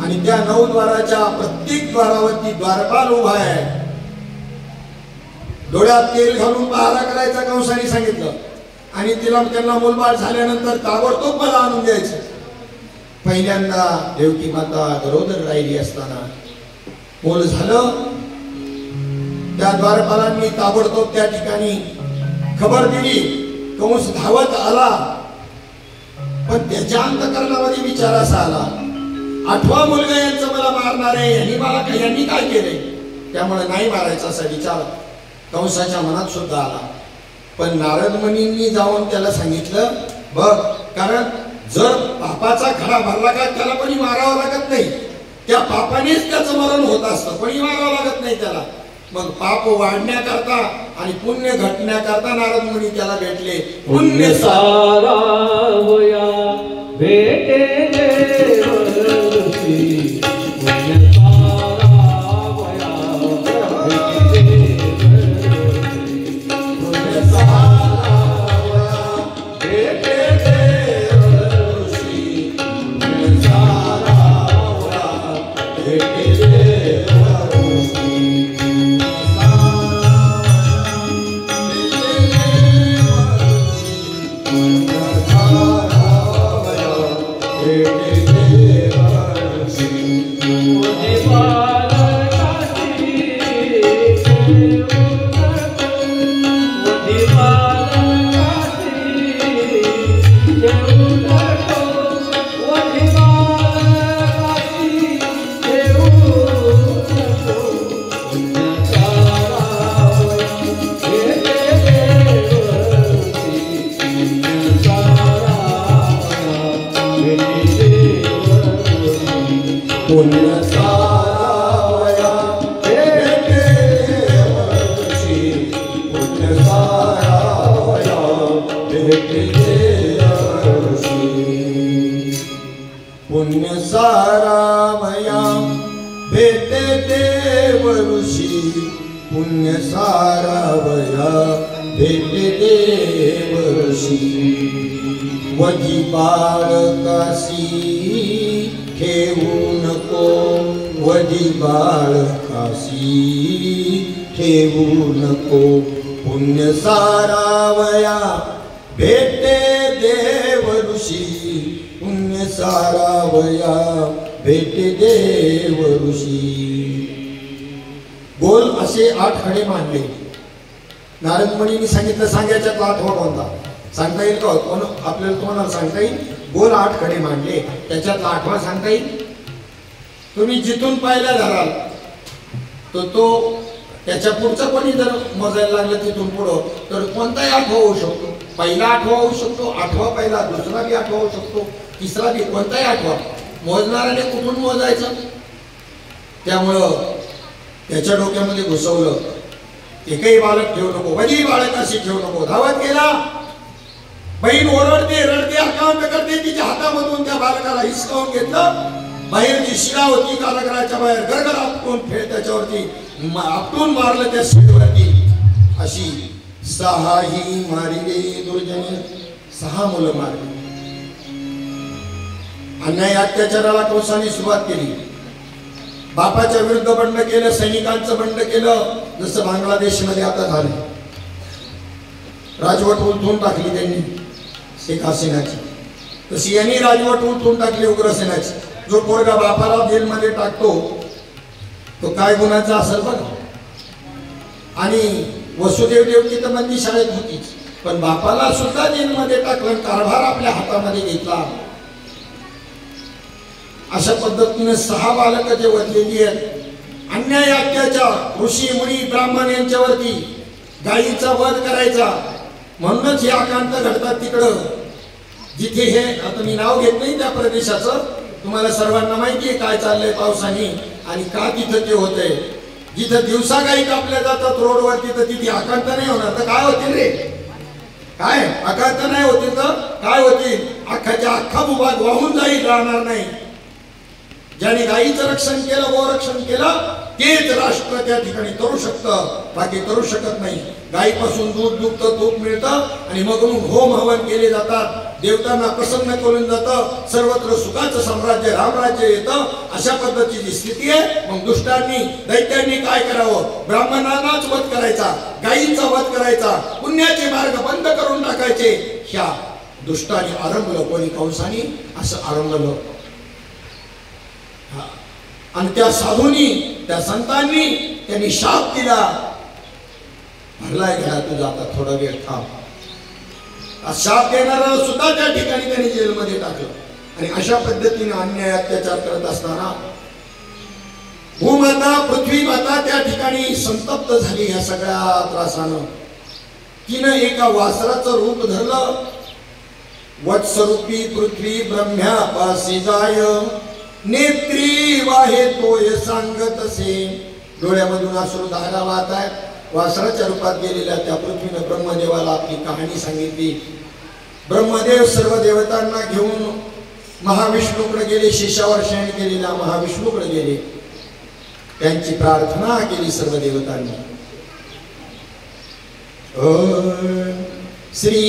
आणि त्या 9 द्वाराच्या प्रत्येक द्वारावरती द्वारपाल उभा आहे. डोळ्यात तेल घालून पहारा करायचा कंसाने सांगितलं. आणि त्यांना मुलबाळ झाल्यानंतर ताबडतोब मला आणून द्यायचं. पहिल्यांदा देवकी माता गरोदर राहिली असताना मूल झालं. त्या द्वारपालांनी ताबडतोब त्या ठिकाणी खबर दिली. कंस धावत आला, पण त्याच्या अंतःकरणामध्ये विचार असा आला, 8वा मुलगा यांचं मला मारणार आहे, यांनी काय केलंय, त्यामुळे नाही मारायचा असा विचार कंसाच्या मनात सुद्धा आला. पण नारद मुनींनी जाऊन त्याला सांगितलं, बघ, कारण जर पापाचा खडा भरला का त्याला कोणी मारावं लागत नाही, त्या पापानेच त्याचं मरण होत असतं, कोणी मारावं लागत नाही त्याला. मग पाप वाढण्याकरता आणि पुण्य घटण्याकरता नारद मुनी त्याला भेटले. पुण्य सारा वया भेटे देवरूपी, पुण्य सारा वया भेटे देवरूपी, पुण्य सारा वया भेटे देवरूपी, पुण्य सारा वया भेटे देवरूपी. पुण्य सारावया भेटे देवऋषी, पुण्य सारावया भेटे देवऋषी. वधी बाळकासी ठेवू नको, वधी बाळकासी ठेवू नको, पुण्य सारावया भेटे देवऋषी, पुण्य सारावया भेटे देवऋषी. गोल असे 8 खडे मांडले. नारद मुनींनी सांगितलं, सांगायच्यात 8वा कोणता सांगता येईल का? आपल्याला तुम्हाला सांगता येईल. गोल 8 खडे मांडले, त्याच्यात 8वा सांगता येईल. तुम्ही जिथून पाहिला धराल तर तो त्याच्या पुढचं कोणी जर मोजायला लागलं तिथून पुढं तर कोणताही 8वा होऊ शकतो. पहिला 8वा होऊ शकतो, 8वा पहिला, दुसरा बी 8वा होऊ शकतो, तिसरा बी, कोणताही 8वा. मोजणाऱ्याने कुठून मोजायचं? त्यामुळं त्याच्या डोक्यामध्ये घुसवलं, एकही बालक ठेवू नको, वधी बालक अशी ठेवू नको. धावत गेला. बहीण ओरडते, रडते, आकांत करते, तिच्या हातामधून त्या बालकाला हिसकावून घेतलं. बाहेर जी शिळा होती कारागृहाच्या बाहेर गरगर आपटून त्याच्यावरती आपटून मारलं त्या शिळेवरती. अशी 6 ही मारिले दुर्जने, 6 मुलं मारली. अन्याय अत्याचाराला कंसाने सुरुवात केली. बापाच्या विरुद्ध बंड केलं, सैनिकांचं बंड केलं, जसं बांगलादेशमध्ये आता झालं. राजवट उलथून टाकली त्यांनी शेख हसीनाची, तशी यांनी राजवट उलथून टाकली उग्रसेनाची. जो पोरगा बापाला जेलमध्ये टाकतो तो काय गुन्ह्याचा असेल बघा. आणि वसुदेव देवकी तर बंदी शाळेत होतीच, पण बापाला सुद्धा जेलमध्ये टाकलं, कारभार आपल्या हातामध्ये घेतला. अशा पद्धतीने 6 बालकं जे वधलेली आहेत अन्याय अत्याचार ऋषी मुनी ब्राह्मण यांच्यावरती गायीचा वध करायचा. म्हणूनच हे आकांत घडतात तिकडं जिथे हे, आता मी नाव घेत नाही त्या प्रदेशाचं, तुम्हाला सर्वांना माहिती आहे काय चाललंय पावसाने आणि का तिथं ते होतंय. जिथं दिवसा गायी कापल्या जातात रोडवरती तर तिथे आकांत नाही होणार तर काय होतील रे? काय आकांत नाही होतील तर काय होतील? अख्खाच्या अख्खा भूभाग वाहून जाईल, राहणार नाही. ज्याने गायीचं रक्षण केलं, गोरक्षण केलं, तेच राष्ट्र त्या ठिकाणी करू शकतं, बाकी करू शकत नाही. गायीपासून दूध दुभतं, तूप मिळतं आणि मग होम हवन केले जातात, देवतांना प्रसन्न करून जातं, सर्वत्र सुखाचं साम्राज्य रामराज्य येतं. अशा पद्धतीची स्थिती आहे. मग दुष्टांनी दैत्यांनी काय करावं? ब्राह्मणांनाच वध करायचा, गायींचा वध करायचा, पुण्याचे मार्ग बंद करून टाकायचे. ह्या दुष्टाने आरंभलं, कोणी कंसानी असं आरंभलं. आणि त्या साधूंनी, त्या संतांनी त्यांनी शाप दिला, भरलाय घरा तुझा, आता थोडा वेळ थांब. शाप देणारा सुद्धा त्या ठिकाणी त्यांनी जेलमध्ये टाकलं. आणि अशा पद्धतीने अन्याय अत्याचार करत असताना भूमाता पृथ्वी माता त्या ठिकाणी संतप्त झाली या सगळ्या त्रासानं. तिनं एका वासराचं रूप धरलं. वत्सरूपी पृथ्वी ब्रह्म्यापासी जाय, नेत्री वाहे तोय सांगत असे. डोळ्यामधून अश्रू धारा वाहत आहेत. वासराच्या रूपात गेलेल्या त्या पृथ्वीनं ब्रह्मदेवाला आपली कहाणी सांगितली. ब्रह्मदेव सर्व देवतांना घेऊन महाविष्णूकडे गेले. शेषावर शयन केलेल्या महाविष्णूकडे गेले. त्यांची प्रार्थना केली सर्व देवतांनी. श्री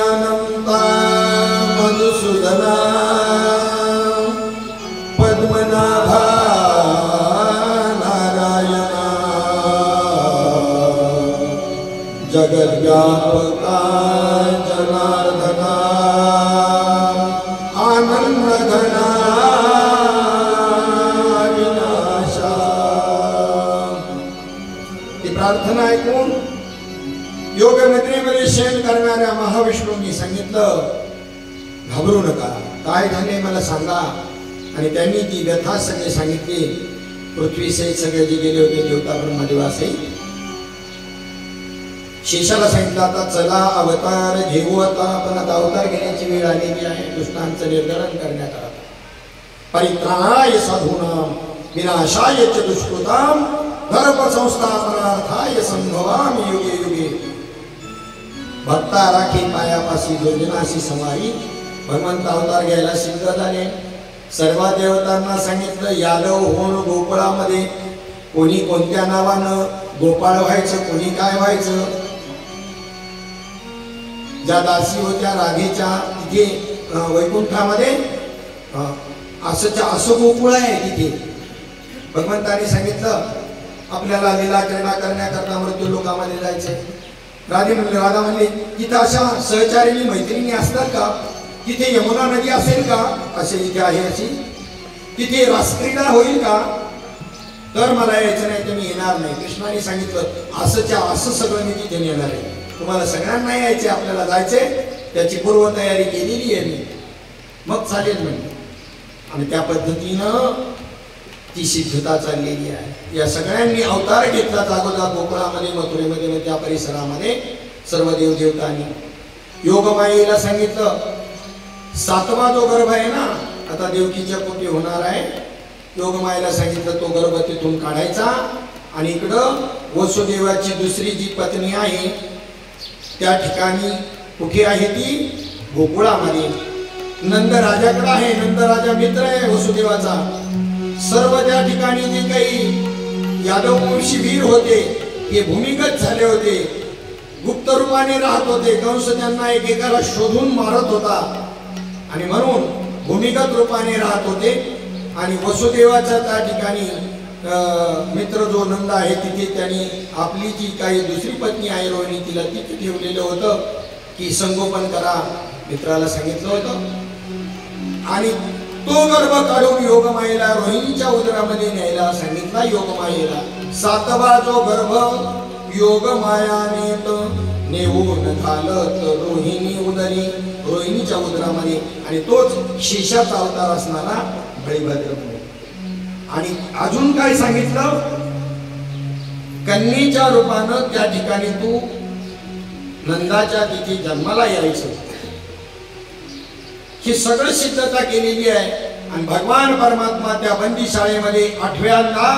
अनंता मधुसूदना पद्मनाभा नारायणा जगद्व्यापका जनार्दना आनंदघना विनाशा. ती प्रार्थना ऐकून योग निद्रेमध्ये शयन करणाऱ्या महाविष्णूंनी सांगितलं, घाबरू नका, काय झाले मला सांगा. आणि त्यांनी ती व्यथा सगळे सांगितली. पृथ्वी सहित सगळे जे गेले होते देवता ब्रह्मदेवासहित. शेषाला सांगितलं, आता चला अवतार घेऊ. आता आपण आता अवतार घेण्याची वेळ आलेली आहे, दुष्टांचं निर्धारण करण्यात आलं. परित्राणाय साधूनां विनाशाय च दुष्कृतां धर्म संस्थापनार्थाय संभवामि युगे युगे. भक्ता राखी पायापासी दुर्जनाशी समारी. भगवंत अवतार घ्यायला सिद्ध झाले. सर्व देवतांना सांगितलं, यादव होऊन गोकुळामध्ये कोणी कोणत्या नावानं गोपाळ व्हायचं, कोणी काय व्हायचं. ज्या दासी होत्या राधेच्या तिथे वैकुंठामध्ये असं गोकुळ आहे तिथे. भगवंताने सांगितलं आपल्याला लीला क्रीडा करण्याकरता मृत्यू लोकांमध्ये जायचंय. राधा म्हणली तिथं अशा सहचारिणी मैत्रिणी असतात का? तिथे यमुना नदी असेल का? असे इथे आहे अशी. तिथे रासक्रीडा होईल का? तर मला यायचं नाही, तर मी येणार नाही. कृष्णाने सांगितलं असंच्या असं सगळं मी तिथे येणार आहे. तुम्हाला सगळ्यांना यायचे, आपल्याला जायचे, त्याची पूर्वतयारी केलेली आहे मी, मग चालेल म्हणजे. आणि त्या पद्धतीनं ती सिद्धता चाललेली आहे. या सगळ्यांनी अवतार घेतला जागोजाग गोकुळामध्ये, मथुरेमध्ये, त्या परिसरामध्ये सर्व देवदेवतांनी. योगमायेला सांगितलं, 7वा जो गर्भ आहे ना, आता देवकीच्या पोटी होणार आहे, योगमायेला सांगितलं तो गर्भ तिथून काढायचा. आणि इकडं वसुदेवाची दुसरी जी पत्नी आहे त्या ठिकाणी कुठे आहे ती? गोकुळामध्ये. नंदराजाकडे आहे. नंदराजा मित्र आहे वसुदेवाचा. सर्व त्या ठिकाणी जे काही यादव वंशी वीर होते हे भूमिगत झाले होते, गुप्त रूपाने राहत होते. कंस त्यांना एकेकाला शोधून मारत होता आणि म्हणून भूमिगत रूपाने राहत होते. आणि वसुदेवाच्या त्या ठिकाणी मित्र जो नंद आहे तिथे त्यांनी आपली जी काही दुसरी पत्नी आहे रोहिणी तिला तिथे ठेवलेलं होतं की संगोपन करा, मित्राला सांगितलं होतं. आणि तो गर्भ काढून योगमायेला रोहिणीच्या उदरामध्ये न्यायला सांगितला. योगमायेला 7वा जो गर्भ योगमायाने नेऊन घालत रोहिणी उदरी, रोहिणीच्या उदरामध्ये. आणि तोच शेषाचा अवतार असणारा बळीभद्र. आणि अजून काय सांगितलं? कन्येच्या रूपानं त्या ठिकाणी तू नंदाच्या तिथे जन्माला यायचं, ही सगळं सिद्धता केलेली आहे. आणि भगवान परमात्मा त्या बंदी शाळेमध्ये 8व्यांदा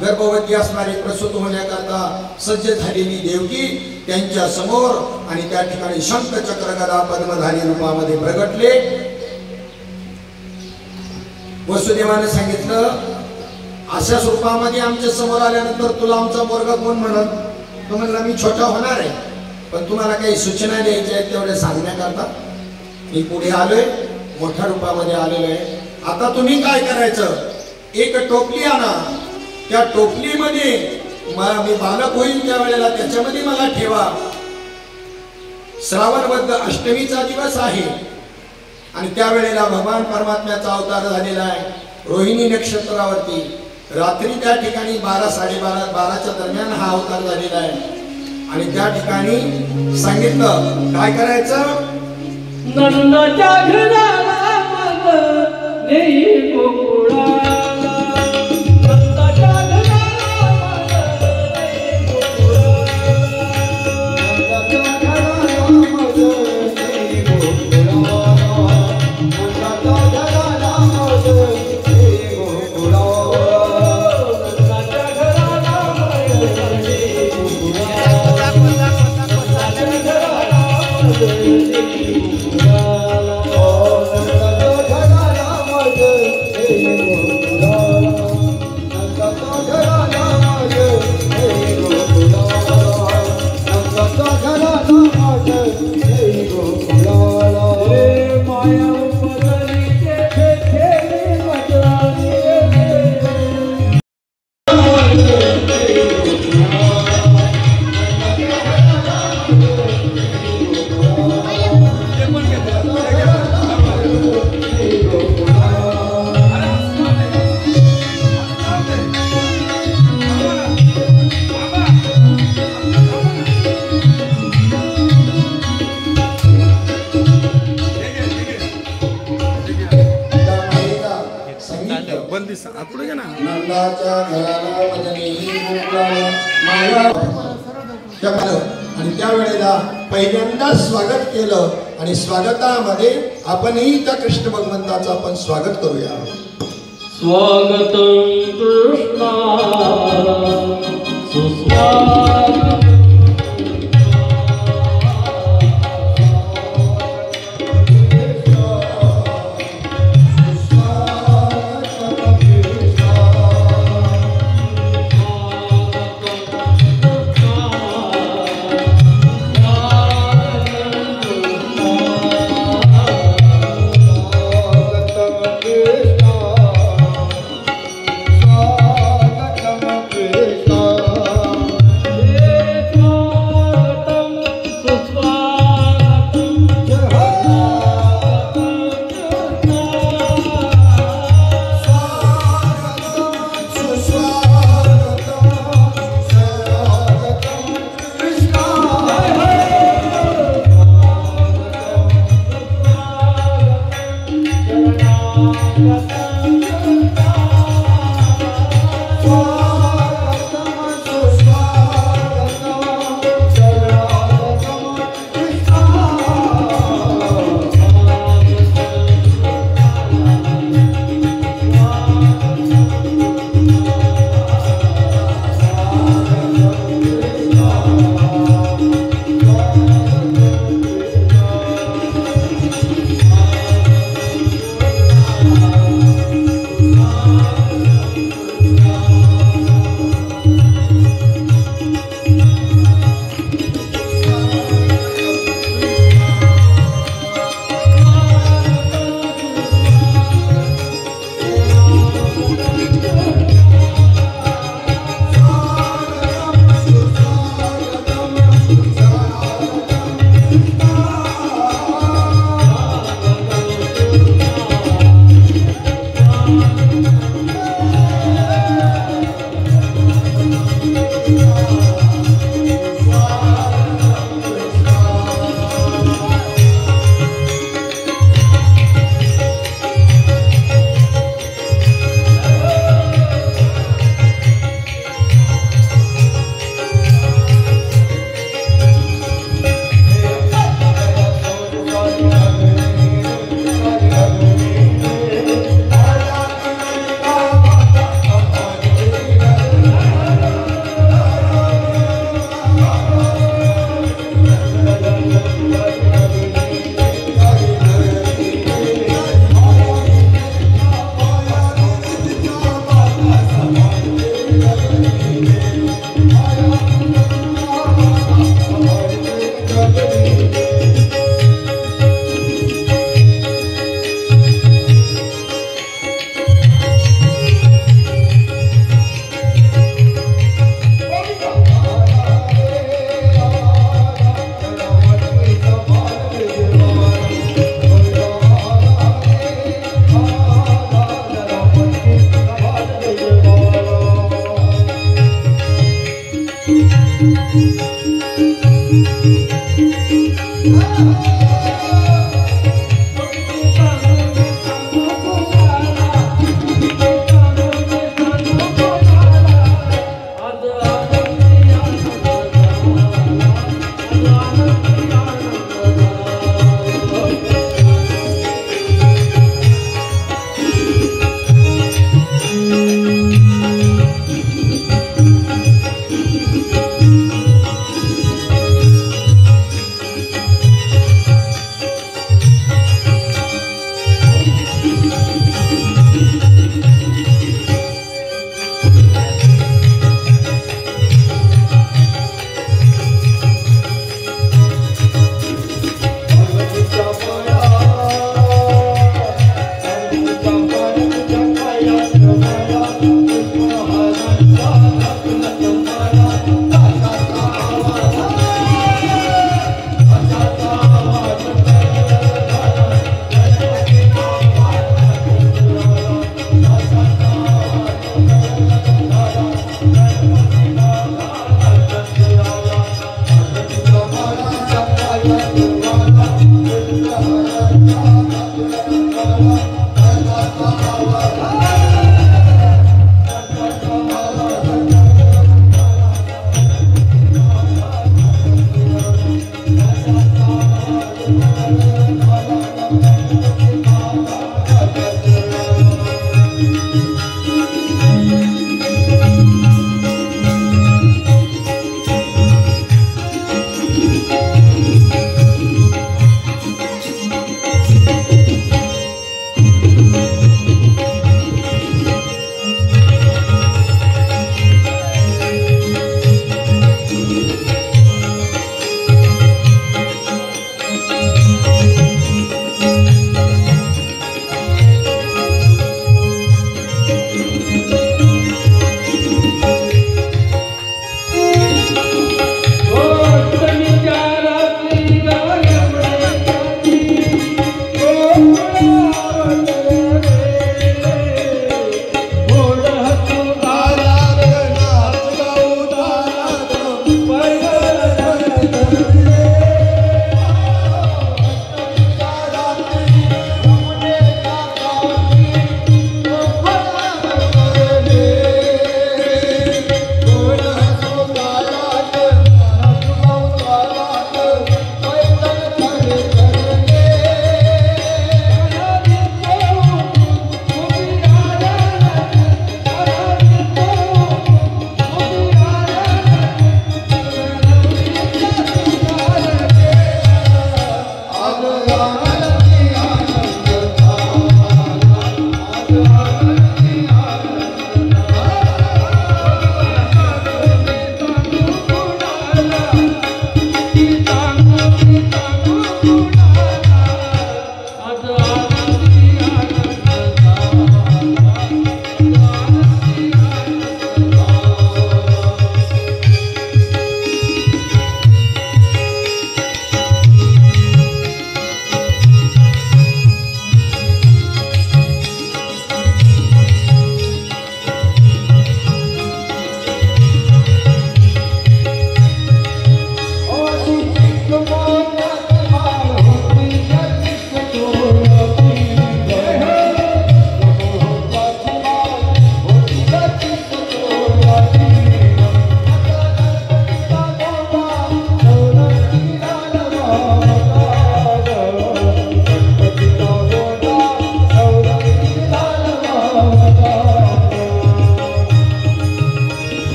गर्भवती असणारी प्रसूत होण्याकरता सज्ज झालेली देवकी त्यांच्या समोर आणि त्या ठिकाणी शंख चक्र गदा पद्मधारी रूपामध्ये प्रगटले. वसुदेवाने सांगितलं, अशाच रूपामध्ये आमच्या समोर आल्यानंतर तुला आमचा पोरगा कोण म्हणत? तो म्हणला, मी छोटा होणार आहे, पण तुम्हाला काही सूचना द्यायच्या आहेत तेवढे सांगण्याकरता मी पुढे आलोय, मोठ्या रूपामध्ये आलेलो आहे. आता तुम्ही काय करायचं, एक टोपली आणा, त्या टोपलीमध्ये मी बालक होईल त्या वेळेला त्याच्यामध्ये मला ठेवा. श्रावणबद्ध अष्टमीचा दिवस आहे आणि त्यावेळेला भगवान परमात्म्याचा अवतार झालेला आहे. रोहिणी नक्षत्रावरती रात्री त्या ठिकाणी 12-12:30 दरम्यान हा अवतार झालेला आहे. आणि त्या ठिकाणी सांगितलं काय करायचं, नंदाच्या घराला मग नेई गोकुळा. आणि त्यावेळेला पहिल्यांदा स्वागत केलं. आणि स्वागतामध्ये आपणही त्या कृष्ण भगवंताचं आपण स्वागत करूया. स्वागतम कृष्णा सुस्वागतम. Krishna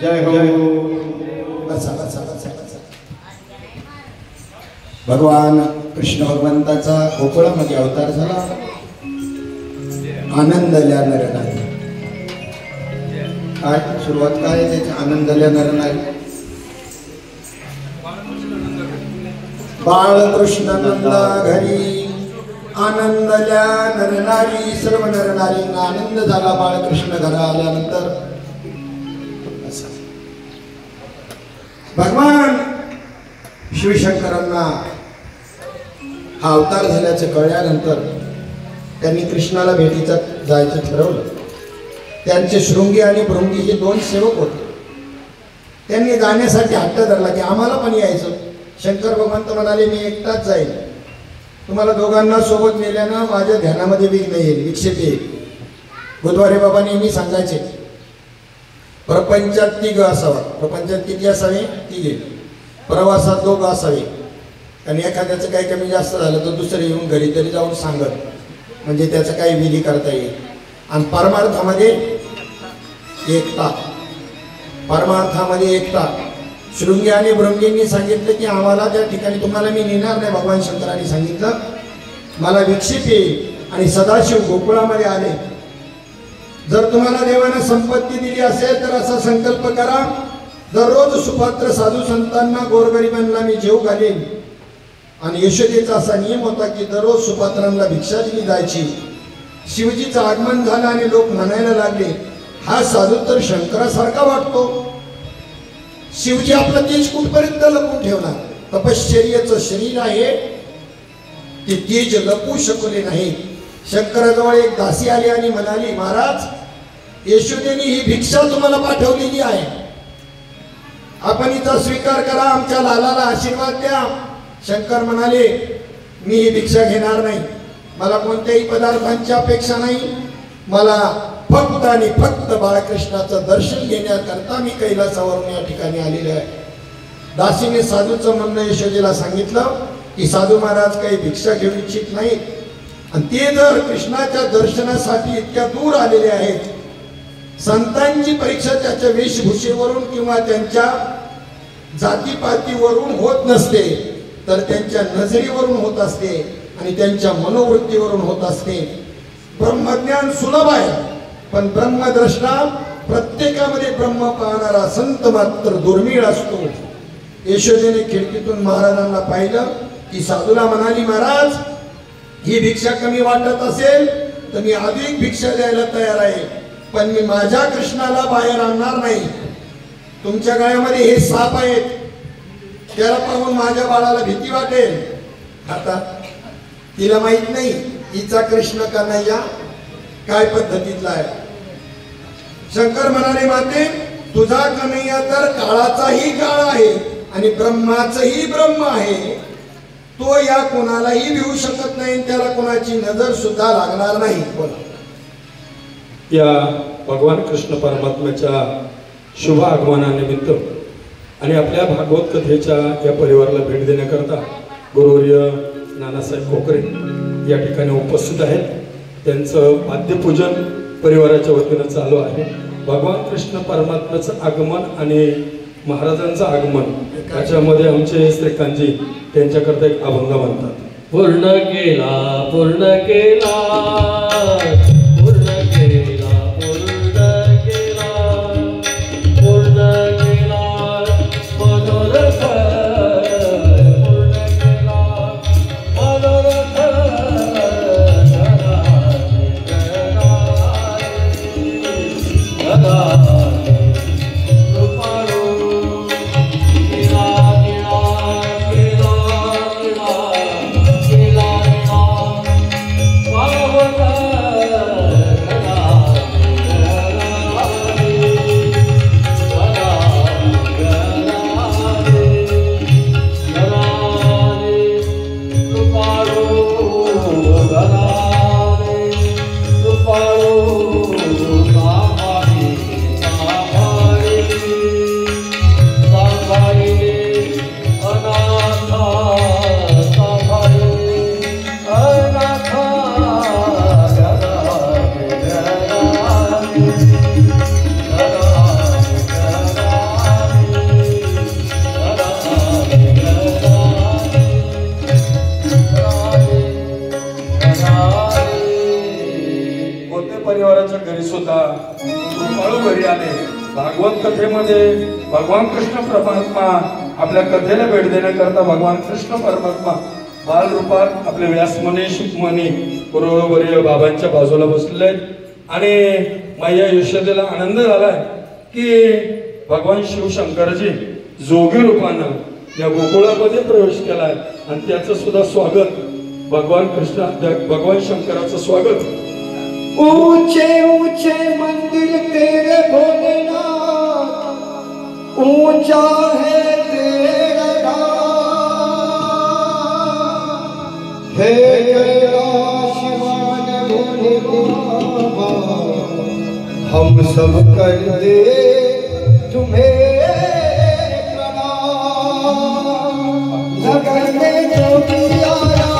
जय हो. बसा बसा बसा बसा. भगवान कृष्ण भगवंताचा गोकुळामध्ये अवतार झाला. आनंदल्या नरनारी. काय सुरुवात काय आहे त्याची? आनंदल्या नरनारी. बाळकृष्ण नंदा घरी आनंदल्या नरनारी. सर्व नरनारींना आनंद झाला बाळकृष्ण घरा आल्यानंतर. भगवान शिवशंकरांना हा अवतार झाल्याचं कळल्यानंतर त्यांनी कृष्णाला भेटीचा जायचं ठरवलं. त्यांचे शृंगी आणि भृंगी हे दोन सेवक होते. त्यांनी जाण्यासाठी हट्ट धरला की आम्हाला पण यायचं. शंकर भगवंत म्हणाले मी एकटाच जाईल, तुम्हाला दोघांना सोबत नेल्यानं माझ्या ध्यानामध्ये विघ्न येईल, विक्षेप येईल. बुधवारी बाबा नेहमी सांगायचे प्रपंचात तिघ असावा. प्रपंचात किती असावे? तिघे. प्रवासात दोघं असावे. आणि एखाद्याचं काही कमी जास्त झालं तर दुसरं येऊन घरी तरी जाऊन सांगत, म्हणजे त्याचं काही विधी करता येईल. आणि परमार्थामध्ये एकता. परमार्थामध्ये एकता. शृंगी आणि भृंगींनी सांगितलं की आम्हाला त्या ठिकाणी तुम्हाला मी नेणार नाही. भगवान शंकरांनी सांगितलं मला विक्षेप येईल. आणि सदाशिव गोकुळामध्ये आले. जर तुम्हाला देवानं संपत्ती दिली असेल तर असा संकल्प करा, दररोज सुपात्र साधू संतांना गोरगरिबांना मी जेव घालेन. आणि यशोदेचा असा नियम होता की दररोज सुपात्रांना भिक्षा दिली जायची. शिवजीचं आगमन झालं आणि लोक म्हणायला लागले हा साधू तर शंकरासारखा वाटतो. शिवजी आपलं तेज कुठपर्यंत लपवून ठेवणार? तपश्चर्याचं शरीर आहे, ते तेज लपवू शकले नाही. शंकराजवळ एक दासी आली आणि म्हणाली महाराज यशोदेने ही भिक्षा तुम्हाला पाठवलेली आहे, आपण हिचा स्वीकार करा, आमच्या लालाला आशीर्वाद द्या. शंकर म्हणाले मी ही भिक्षा घेणार नाही, मला कोणत्याही पदार्थांची अपेक्षा नाही, मला फक्त आणि फक्त बाळकृष्णाचं दर्शन घेण्याकरता मी कैलासावरून या ठिकाणी आलेले आहे. दासीने साधूचं म्हणणं यशोदेला सांगितलं की साधू महाराज काही भिक्षा घेऊ इच्छित नाहीत, आणि ते जर कृष्णाच्या दर्शनासाठी इतक्या दूर आलेले आहेत, संतांची परीक्षा त्याच्या वेशभूषेवरून किंवा त्यांच्या जातीपातीवरून होत नसते, तर त्यांच्या नजरेवरून होत असते आणि त्यांच्या मनोवृत्तीवरून होत असते. ब्रह्मज्ञान सुलभ आहे, पण ब्रह्मद्रष्टा प्रत्येकामध्ये ब्रह्म पाहणारा संत मात्र दुर्मिळ असतो. यशोदेने खिडकीतून महाराजांना पाहिलं की साधूला म्हणाली महाराज ही भिक्षा कमी वाटत असेल तर मी अधिक भिक्षा द्यायला तयार आहे, पण मी माझ्या कृष्णाला बाहेर आणणार नाही. तुमच्या गळ्यामध्ये हे साप आहेत, त्याला पाहून माझ्या बाळाला भीती वाटेल. आता तिला माहित नाही हिचा कृष्ण कन्हैया काय पद्धतीतला आहे. शंकर म्हणाले माते तुझा कन्हैया तर काळाचाही काळ आहे आणि ब्रह्माचंही ब्रह्म आहे, तो या कोणालाही भिवू शकत नाही, त्याला कोणाची नजर सुद्धा लागणार नाही. बोला. या भगवान कृष्ण परमात्म्याच्या शुभ आगमनानिमित्त आणि आपल्या भागवत कथेच्या या परिवाराला भेट देण्याकरता गुरुवर्य नानासाहेब खोकरे या ठिकाणी उपस्थित आहेत. त्यांचं वाद्यपूजन परिवाराच्या वतीनं चालू आहे. भगवान कृष्ण परमात्म्याचं आगमन आणि महाराजांचं आगमन याच्यामध्ये आमचे श्रीकांतजी त्यांच्याकरता एक अभंग म्हणतात. पूर्ण केला पूर्ण केला पूर्ण केला पूर्ण केला पूर्ण केला मनोरथ पूर्ण केला मनोरथ वेळी आले. भागवत कथेमध्ये भगवान कृष्ण परमात्मा आपल्या कथेला भेट देण्याकरता भगवान कृष्ण परमात्मा बाल रूपात आपले व्यासमुनी शुकमुनी गुरुवर्य बाबांच्या बाजूला बसलेले आहेत. आणि माझ्या यशोदेला आनंद झालाय की भगवान शिवशंकरजी जोगी रूपानं या गोकुळामध्ये प्रवेश केलाय आणि त्याचं सुद्धा स्वागत भगवान शंकराचं स्वागत. ऊंचे ऊंचे मंदिर तेरे भोलेनाथ, ऊंचा है तेरा धाम, हे कैलाश वाले भोले बाबा, हम सब कर दे तुम्हें प्रणाम. नगर में जो भी आया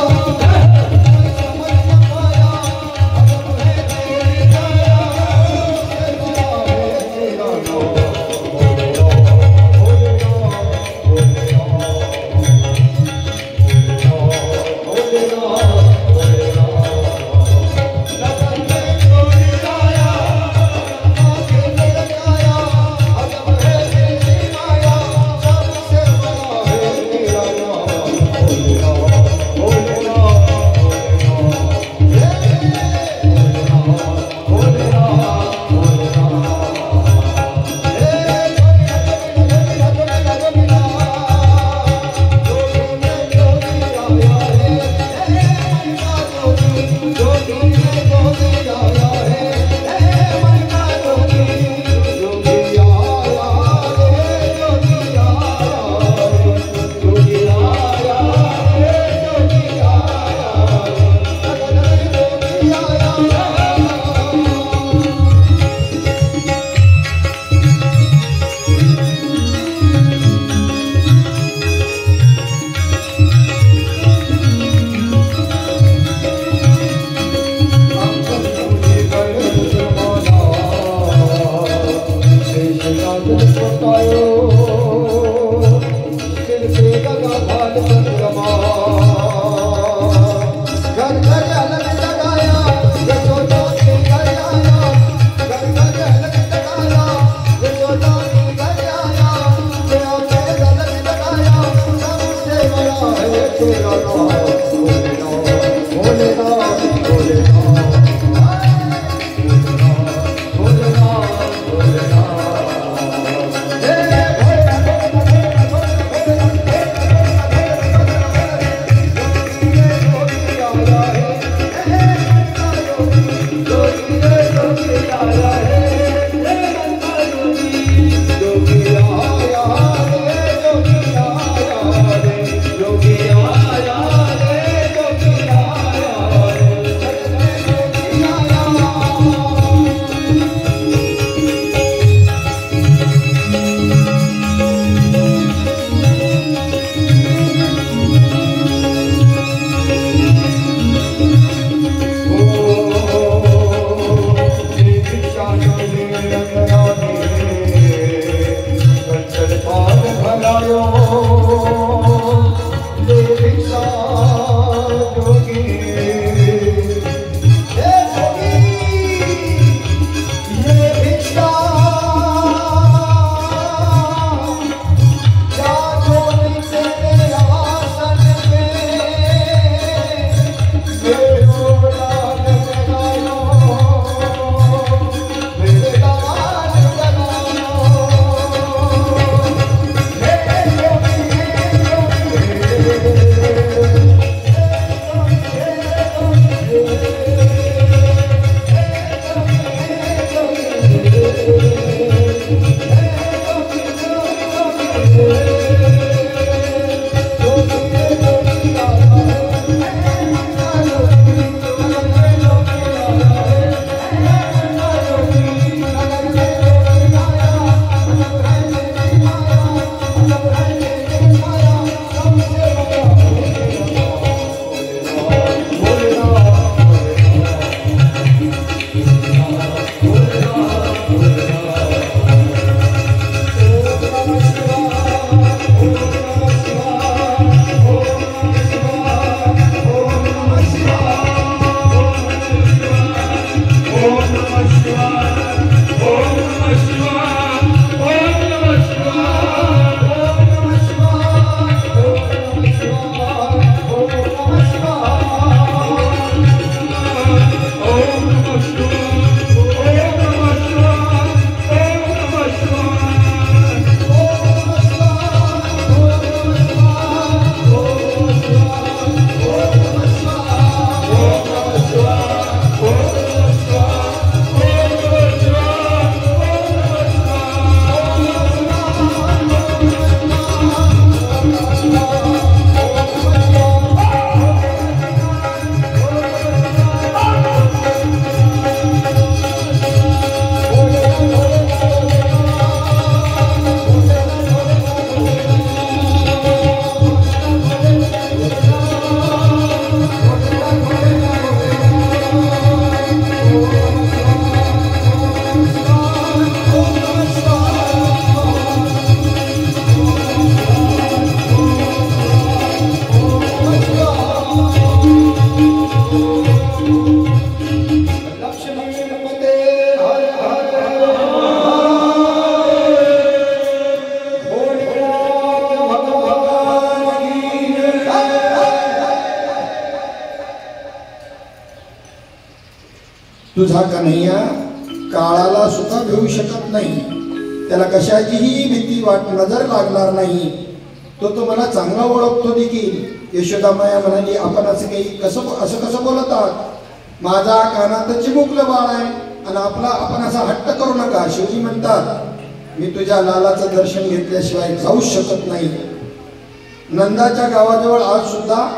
योगी आया तुझा कन्हैया काळाला सुद्धा घेऊ शकत नाही, त्याला कशाचीही भीती नजर लागणार नाही. तो मला चांगला ओळखतो देखील. यशोदा माया म्हणाली, आपण असं कसं बोलत आहात? माझा कानात चिमुकलं बाळ आहे आणि आपण असा हट्ट करू नका. शिवजी म्हणतात, मी तुझ्या लालाचं दर्शन घेतल्याशिवाय जाऊच शकत नाही. नंदाच्या गावाजवळ आज सुद्धा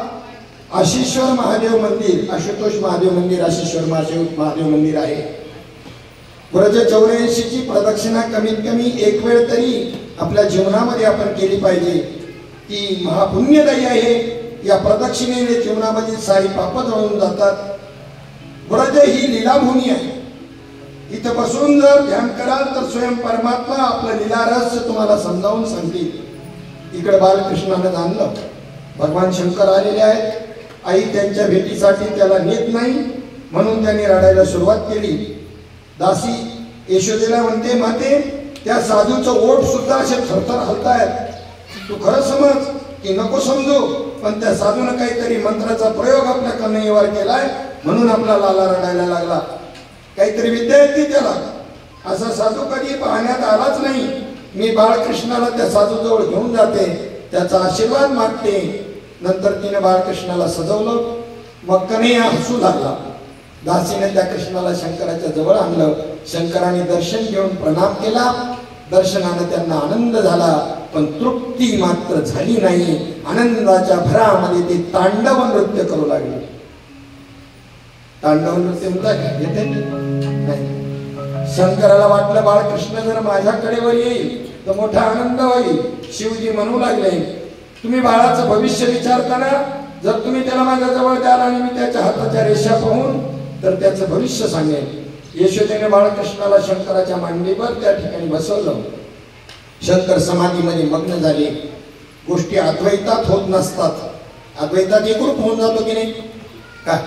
आशिश्वर महादेव मंदिर, आशुतोष महादेव मंदिर, आशिश्वर महादेव मंदिर आहे. व्रज 84ची प्रदक्षिणा कमीत कमी एक वेळ तरी आपल्या जीवनामध्ये आपण केली पाहिजे. ती महापुण्यदायी आहे. या प्रदक्षिणेने जीवनामध्ये सारी पाप जळून जातात. व्रज ही लीलाभूमी आहे. इथं बसून जर ध्यान कराल तर स्वयं परमात्मा आपलं लीलारस तुम्हाला समजावून सांगतील. इकडे बालकृष्णानं आणलं, भगवान शंकर आलेले आहेत. आई त्यांच्या भेटीसाठी त्याला नेत नाही म्हणून त्यांनी रडायला सुरुवात केली. दासी यशोदेला म्हणते, माते त्या साधूचं ओठ सुद्धा असे थरथर हलतायत. तू खरं समज की नको समजू, पण त्या साधूनं काहीतरी मंत्राचा प्रयोग आपल्या कन्हैयावर केलाय म्हणून आपला लाला रडायला लागला. काहीतरी विद्या येते त्याला. असा साधू कधी पाहण्यात आलाच नाही. मी बाळकृष्णाला त्या साधूजवळ घेऊन जाते, त्याचा आशीर्वाद मागते. नंतर तिने बाळकृष्णाला सजवलं. मग कन्हैया हसू लागला. दासीने त्या कृष्णाला शंकराच्या जवळ आणलं. शंकराने दर्शन घेऊन प्रणाम केला. दर्शनाने त्यांना आनंद झाला, पण तृप्ती मात्र झाली नाही. आनंदाच्या भरामध्ये ते तांडव नृत्य करू लागले. तांडव नृत्य येते नाही. शंकराला वाटलं बाळकृष्ण जर माझ्याकडे वर येईल तर मोठा आनंद होईल. शिवजी म्हणू लागले, तुम्ही बाळाचं भविष्य विचारताना जर तुम्ही त्याला माझ्या जवळ द्याल आणि मी त्याच्या हाताच्या रेषा पाहून तर त्याचं भविष्य सांगेन. यशोदेने बाळकृष्णाला शंकराच्या मांडीवर त्या ठिकाणी बसवलं. शंकर समाधीमध्ये मग्न झाले. गोष्टी अद्वैतात होत नसतात. अद्वैतात एकरूप होऊन जातो की नाही का?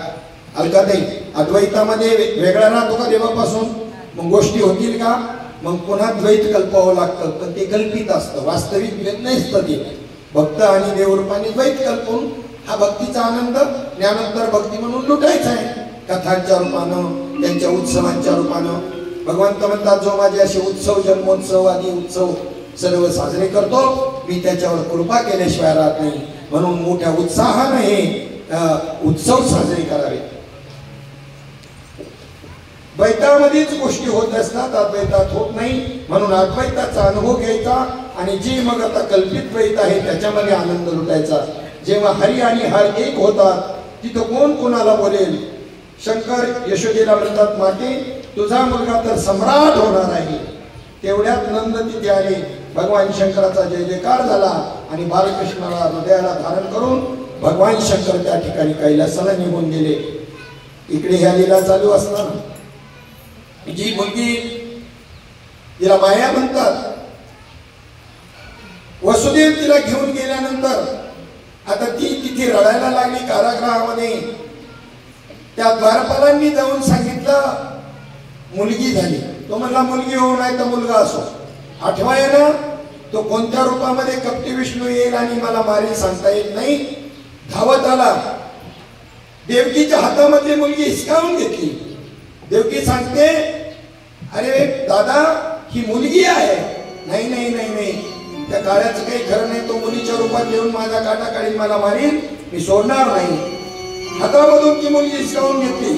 अलकाताई, अद्वैतामध्ये वेगळा राहतो का देवापासून? मग गोष्टी होतील का? मग पुन्हा द्वैत कल्पावं लागतं, पण ते कल्पित असतं, वास्तविक वेद नसतं. ते भक्त आणि देवरूपाने द्वैत कल्पून हा भक्तीचा आनंद ज्ञानोत्तर भक्ती म्हणून लुटायचा आहे. कथांच्या रूपानं, त्यांच्या उत्सवांच्या रूपानं. भगवंत म्हणतात, जो माझे असे उत्सव, जन्मोत्सव आदी उत्सव सर्व साजरे करतो, मी त्याच्यावर कृपा केल्याशिवाय राहत नाही. म्हणून मोठ्या उत्साहाने हे उत्सव साजरे करावे. द्वैतामध्येच गोष्टी होत असतात, अद्वैतात होत नाही. म्हणून अद्वैताचा अनुभव घ्यायचा आणि जी मग आता कल्पित द्वैत आहे त्याच्यामध्ये आनंद लुटायचा. जेव्हा हरी आणि हर एक होतात तिथं कोण कोणाला बोलेल? शंकर यशोदेला म्हणतात, माते तुझा मुलगा तर सम्राट होणार आहे. तेवढ्यात नंद तिथे आले. भगवान शंकराचा जय जयकार झाला आणि बालकृष्णाला हृदयाला धारण करून भगवान शंकर त्या ठिकाणी कैलासाला निघून गेले. इकडे ह्या लीला चालू असताना जी मुलगी, तिला माया म्हणतात, वसुदेव तिला घेऊन गेल्यानंतर आता ती तिथे रडायला लागली कारागृहामध्ये. त्या द्वारपालांनी जाऊन सांगितलं मुलगी झाली. तो म्हणला मुलगी हो नाही तर मुलगा असो. आठवाय ना, तो कोणत्या रूपामध्ये कपटी विष्णू येईल आणि मला मारेल सांगता येत नाही. धावत आला. देवकीच्या हातामधली मुलगी हिसकावून घेतली. देवकी सांगते, अरे दादा ही मुलगी आहे. नाही नाही नाही नाही, त्या काळ्याचं काही खरं नाही. तो मुलीच्या रूपात येऊन माझा काटा काढील, मला मारील, मी सोडणार नाही. हातामधून ती मुलगी हिसकावून घेतली.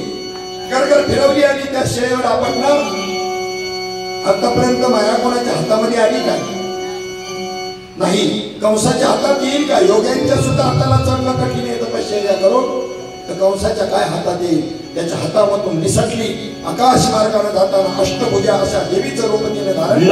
गरगर फिरवली आणि त्या शेळीवर आपटलं. आतापर्यंत माया कोणाच्या हातामध्ये आली काय? नाही. कंसाच्या हातात येईल का? योग्यांच्या सुद्धा हाताला चढणं कठीण आहे तपश्चर्या करून, तर कंसाच्या काय हातात येईल? त्याच्या हातामधून निसटली. आकाश मार्गाने जाताना अष्टभुजा अशा देवीचं रूप तिने धारण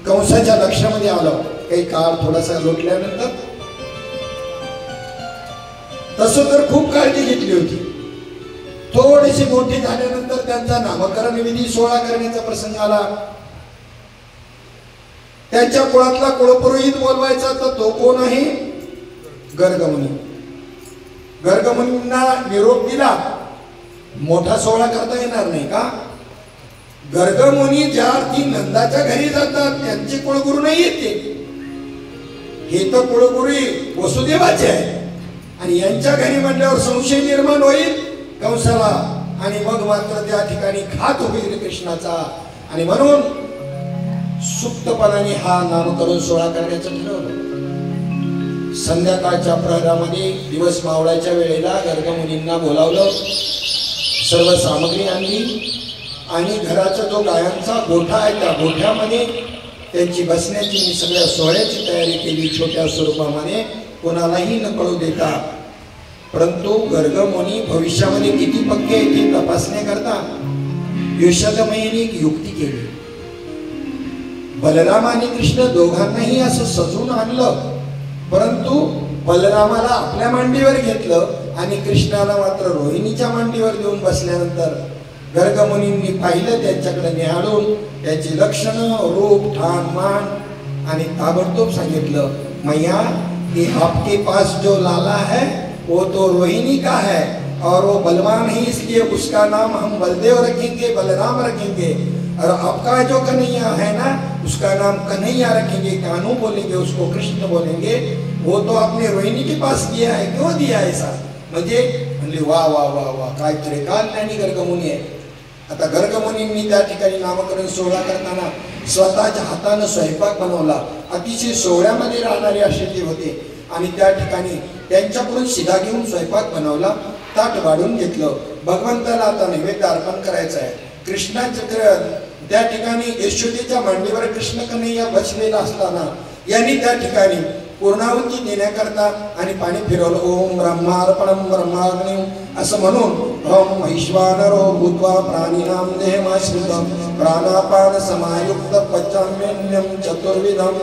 कंसाच्या लक्षामध्ये आलं काही काळ थोडासा लोटल्यानंतर तसं तर खूप काळजी घेतली होती. थोडेसे मोठे झाल्यानंतर त्यांचा नामकरण विधी सोहळा करण्याचा प्रसंग आला. त्यांच्या कुळातला कुळपुरोहित बोलवायचा तर तो कोण आहे? गर्गमुनी. गर्गमुनींना निरोप दिला. मोठा सोहळा करता येणार नाही का? गर्गमुनी ज्या अर्थी नंदाच्या घरी जातात त्यांचे कुळगुरू नाही येते. हे तर कुळगुरू वसुदेवाचे आहे आणि यांच्या घरी म्हटल्यावर संशय निर्माण होईल कंसाला आणि मग मात्र त्या ठिकाणी घात होईल कृष्णाचा. आणि म्हणून सुप्तपणाने हा नामकरण सोहळा करण्याचं ठरवलं. संध्याकाळच्या प्रहरामध्ये दिवस मावळाच्या वेळेला गर्गमुनींना बोलावलं. सर्व सामग्री आणली आणि घराचा जो गायांचा गोठा आहे त्या गोठ्यामध्ये त्यांची बसण्याची सगळ्या सोहळ्याची तयारी केली छोट्या स्वरूपामध्ये कोणालाही न कळू देता. परंतु गर्गमुनी भविष्यामध्ये किती पक्के आहे ते तपासण्याकरता यशोदामाईने एक युक्ती केली. बलराम आणि कृष्ण दोघांनाही असं सजून आणलं, परंतु बलरामाला आपल्या मांडीवर घेतलं आणि कृष्णाला मात्र रोहिणीच्या मांडीवर देऊन बसल्यानंतर गर्गमुनींनी पाहिलं, त्यांच्याकडे निहाळून त्याची लक्षणं, रूप, ठाण, मान आणि ताबडतोब सांगितलं, मैया कि आपके पास जो लाला है वो तो रोहिणी का है और वो बलवान है, इसलिए उसका नाम हम बलदेव रखेंगे, बलराम रखेंगे, और आपका जो कन्हैया है ना उसका नाम कन्हैया रखेंगे, कान्हू बोलेंगे, उसको कृष्ण बोलेंगे. वो तो आपने रोहिणी के पास दिया है, क्यों दिया ऐसा? म्हणजे म्हणले वा वा वा वा, काय तरी कालज्ञानी गर्गमुनी आहे. आता गर्गमुनींनी त्या ठिकाणी नामकरण सोहळा करताना स्वतःच्या हातानं स्वयंपाक बनवला. अतिशय सोहळ्यामध्ये राहणारे असे ते होते आणि त्या ठिकाणी त्यांच्याकडून शिधा घेऊन स्वयंपाक बनवला, ताट वाढून घेतलं. भगवंताला आता नैवेद्य अर्पण करायचं आहे. कृष्णाचक्र त्या ठिकाणी यशोदेच्या मांडीवर कृष्ण कन्हैया बसलेला असताना यांनी त्या ठिकाणी पूर्णाहुती देण्याकरता आणि पाणी फिरवलं. ओम ब्रह्मार्पणम ब्रह्माग्निम असं म्हणून ओम वैश्वानरो भूत्वा प्राणिनाम देहमाश्रितम प्राणापान समायुक्त पचाम्यन्यम चतुर्विधम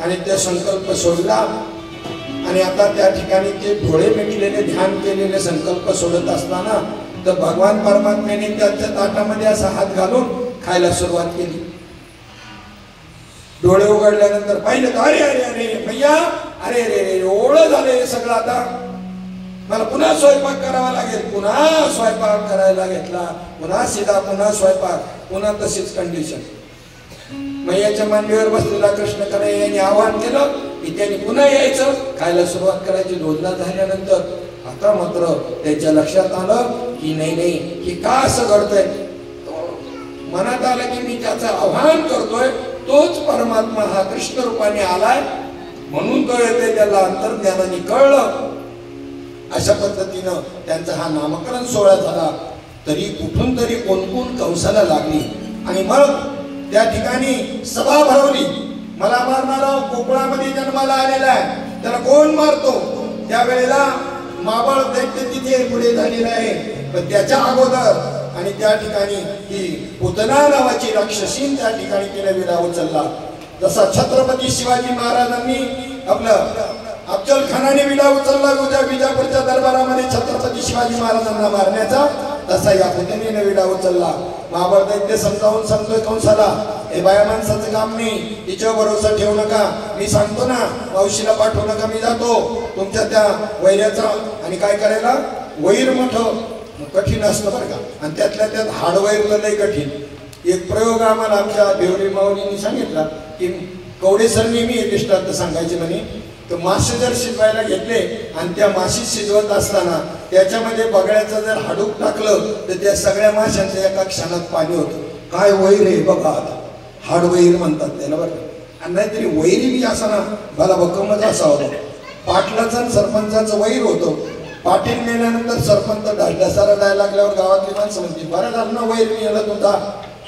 आणि ते संकल्प सोडला. आणि आता त्या ठिकाणी ते डोळे मिटलेले ध्यान केलेले संकल्प सोडत असताना तर भगवान परमात्म्याने त्याच्या ताटामध्ये असा हात घालून खायला सुरुवात केली. डोळे उघडल्यानंतर पाहिलं तर अरे अरे अरे भैया, अरे अरे अरे ओळख झाले सगळं, आता मला पुन्हा स्वयंपाक करावा लागेल. पुन्हा स्वयंपाक करायला घेतला, पुन्हा सीधा पुन्हा स्वयंपाक, पुन्हा तशीच कंडिशन. मैयाच्या मांडीवर बसलेला कृष्ण कन्हैयाने आवाहन केलं की त्यांनी पुन्हा यायचं, खायला सुरुवात करायची. दोनदा झाल्यानंतर आता मात्र त्याच्या लक्षात आलं की नाही नाही, की का असं घडतंय. मनात आलं की मी त्याचं आव्हान करतोय, तोच परमात्मा हा कृष्ण रूपाने आलाय म्हणून तो येते, त्याला अंतर्ज्ञानाने कळलं. अशा पद्धतीनं त्यांचा हा नामकरण सोहळा झाला. तरी कुठून तरी कोण कंसाला लागली आणि मग त्या ठिकाणी सभा भरवली. मला मारणारा कोकणामध्ये जन्माला आलेला आहे, त्याला कोण मारतो? त्यावेळेला मावळ दैत्य तिथे पुढे झालेला आहे. पण त्याच्या अगोदर आणि त्या ठिकाणी ही पुतना नावाची राक्षसीन त्या ठिकाणी तिने विडा उचलला. जसा छत्रपती शिवाजी महाराजांनी आपलं अफजल खानाने विडा उचलला उद्या विजापूरच्या दरबारामध्ये छत्रपती शिवाजी महाराजांना मारण्याचा, तसा या पुतणीने विडा उचलला. महाभारत दैत्य समजावून सांगतोय कंसाला, हे बाया माणसाचं काम नाही, तिच्यावर भरोसा ठेवू नका. मी सांगतो ना, मावशीला पाठवू नका, मी जातो तुमच्या त्या वैऱ्याचा. आणि काय करायला, वैर मोठं कठीण असतं बरं का, आणि त्यातल्या त्यात हाडवैरला लय कठीण. एक प्रयोग आम्हाला आमच्या देवरी माऊलींनी सांगितला की कवडे सर नेहमी एक दृष्टांत सांगायचे म्हणे, तर मासे जर शिजवायला घेतले आणि त्या माशी शिजवत असताना त्याच्यामध्ये बगड्याचं जर हाडूक टाकलं तर त्या सगळ्या माशांचं एका क्षणात पाणी होतं. काय वैर आहे बघा, आता हाडवैर म्हणतात त्याला बरं. आणि नाहीतरी वैरी बी असा ना भला भक्कमच असा होता. पाटलाचं आणि सरपंचाचं वैर होतं. पाटील मेल्यानंतर सरपंच ढसारा द्यायला लागल्यावर गावातली माणसं म्हणते, बरं झालं ना वैर मिळाला तुझा.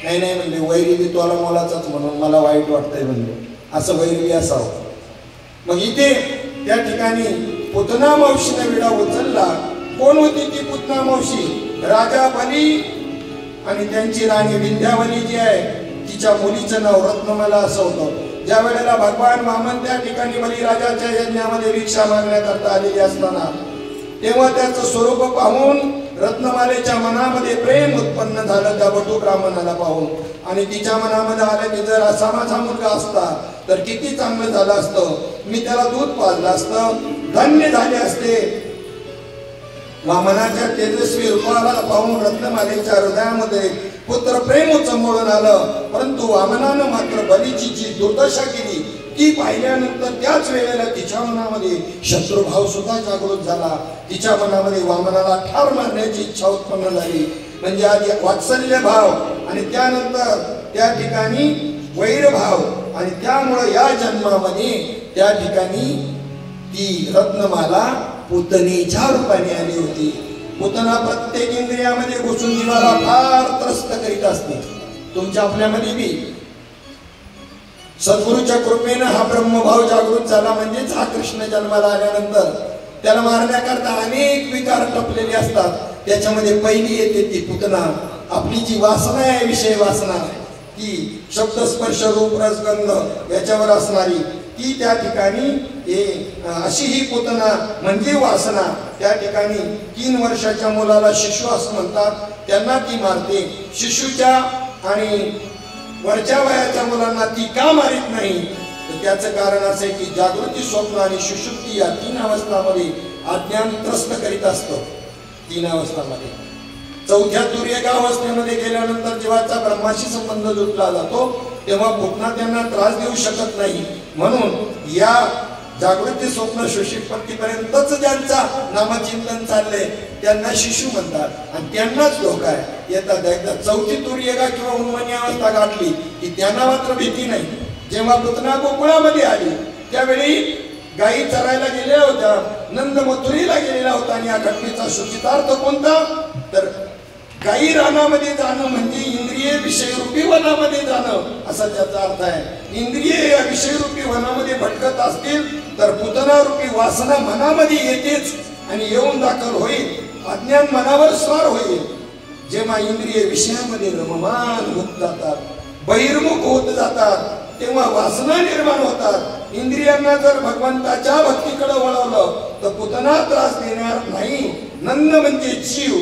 नाही नाही म्हणले, वैरी बी तुला मोलाचाच म्हणून मला वाईट वाटतंय म्हणले. असं वैर बी असावं. मग इथे त्या ठिकाणी पुतना मावशीने विडा उचलला. कोण होती ती पुतना मावशी? राजा बली आणि त्यांची राणी विंध्यावली जी आहे, तिच्या मुलीचं नाव रत्नमाला असं होतं. ज्या वेळेला भगवान वामन त्या ठिकाणी बलिराजाच्या यज्ञामध्ये भिक्षा मागण्याकरता आलेली असताना तेव्हा त्याचं स्वरूप पाहून रत्नमालेच्या मनामध्ये प्रेम उत्पन्न झालं त्या बटू ब्राह्मणाला पाहून. आणि तिच्या मनामध्ये आलं की जर असा माझा मुलगा असता तर किती चांगलं झालं असतं, मी त्याला दूध पाजलं असतं, धन्य झाले असते. वामनाच्या तेजस्वी रूपाला पाहून रत्नमालेच्या हृदयामध्ये पुत्र प्रेम उचंबळून आलं. परंतु वामनानं मात्र बलीची जी दुर्दशा केली ती पाहिल्यानंतर त्याच वेळेला तिच्या मनामध्ये शत्रुभाव सुद्धा जागृत झाला. तिच्या मनामध्ये वामनाला ठार मारण्याची इच्छा उत्पन्न झाली. म्हणजे आधी वात्सल्य भाव आणि त्यानंतर त्या ठिकाणी वैरभाव, आणि त्यामुळे या जन्मामध्ये त्या ठिकाणी ती रत्नमाला पुतणीच्या रूपाने आली होती. पुतना प्रत्येक इंद्रियामध्ये घुसून जीवाला फार त्रस्त करीत असते. तुमच्या आपल्यामध्ये बी सद्गुरूच्या कृपेनं हा ब्रह्मभाव जागृत झाला. म्हणजेच हा कृष्ण जन्माला आल्यानंतर त्याला मारण्याकरता अनेक विकार टपलेले असतात. त्याच्यामध्ये पहिली येते ती पुतना. आपली जी वासना आहे, विषय वासना, ती शब्द स्पर्श रूप रसगंध याच्यावर असणारी, ती त्या ठिकाणी अशी ही पुतना म्हणजे वासना. त्या ठिकाणी 3 वर्षाच्या मुलाला शिशु असं म्हणतात, त्यांना ती मारते. शिशुच्या आणि वरच्या वयाच्या मुलांना ती का मारित नाही, तर त्याचं कारण असं आहे की जागृती, स्वप्न आणि सुषुप्ती या 3 अवस्थांमध्ये अज्ञान त्रस्त करीत असतं. 3 अवस्थांमध्ये. 4थ्या तुर्यगा अवस्थेमध्ये गेल्यानंतर जेव्हाचा ब्रह्माशी संबंध जुटला जातो तेव्हा पुन्हा त्यांना त्रास देऊ शकत नाही. म्हणून या जागृती, स्वप्न, सुषुप्तीपर्यंतच ज्यांचा नामचिंतन चाललंय त्यांना शिशु म्हणतात आणि त्यांनाच धोका आहे. येतात एकदा 4थी तुर्यगा किंवा उन्मनी अवस्था गाठली की त्यांना मात्र भीती नाही. जेव्हा पुतना गोकुळामध्ये आली त्यावेळी गायी चरायला गेल्या होत्या, नंद मथुरीला गेलेला होता आणि या घटनेचा सूचितार्थ कोणता, तर गायी रानामध्ये जाणं म्हणजे इंद्रिय विषयरूपी वनामध्ये जाणं असा त्याचा अर्थ आहे. इंद्रिय या विषयरूपी वनामध्ये भटकत असतील तर पुतना रूपी वासना मनामध्ये येतेच आणि येऊन दाखल होईल. अज्ञान मनावर स्वार होईल. जेव्हा इंद्रिय विषयामध्ये रममान होत जातात, बहिर्मुख होत जातात, तेव्हा वासना निर्माण होतात. इंद्रियांना जर भगवंताच्या भक्तीकडे वळवलं तर पुतना त्रास देणार नाही. नंद म्हणजे जीव.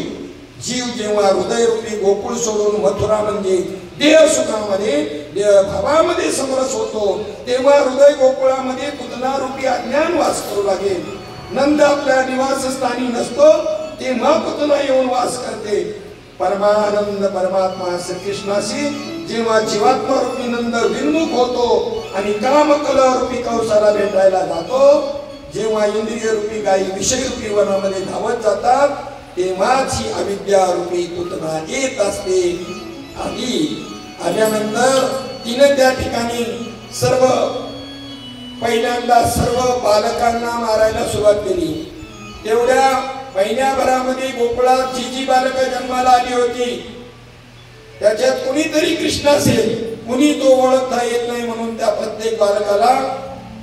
जीव जेव्हा हृदयरूपी गोकुळ सोडून मथुरा म्हणजे देह सुखामध्ये, देह भावामध्ये समरस होतो, तेव्हा हृदय गोकुळामध्ये पुतना रूपी अज्ञान वास करू लागेल. नंद आपल्या निवासस्थानी नसतो तेव्हा पुतना येऊन वास करते. परमानंद परमात्मा श्रीकृष्णाशी जेव्हा जीवात्मा रूपी नंद विन्मुख होतो आणि कामकला रूपी कौसाला भेटायला जातो, जेव्हा इंद्रिय रूपी गायी विषय रूपी वनामध्ये धावत जातात तेव्हाच ही अविद्या रूपी पुतना येत असते. आधी आल्यानंतर तिने त्या ठिकाणी पहिल्यांदा सर्व बालकांना मारायला सुरुवात केली. तेवढ्या महिन्याभरामध्ये गोकुळात जी बालकं जन्माला आली होती त्याच्यात कुणीतरी कृष्ण असेल, कुणी तो ओळखता येत नाही म्हणून त्या प्रत्येक बालकाला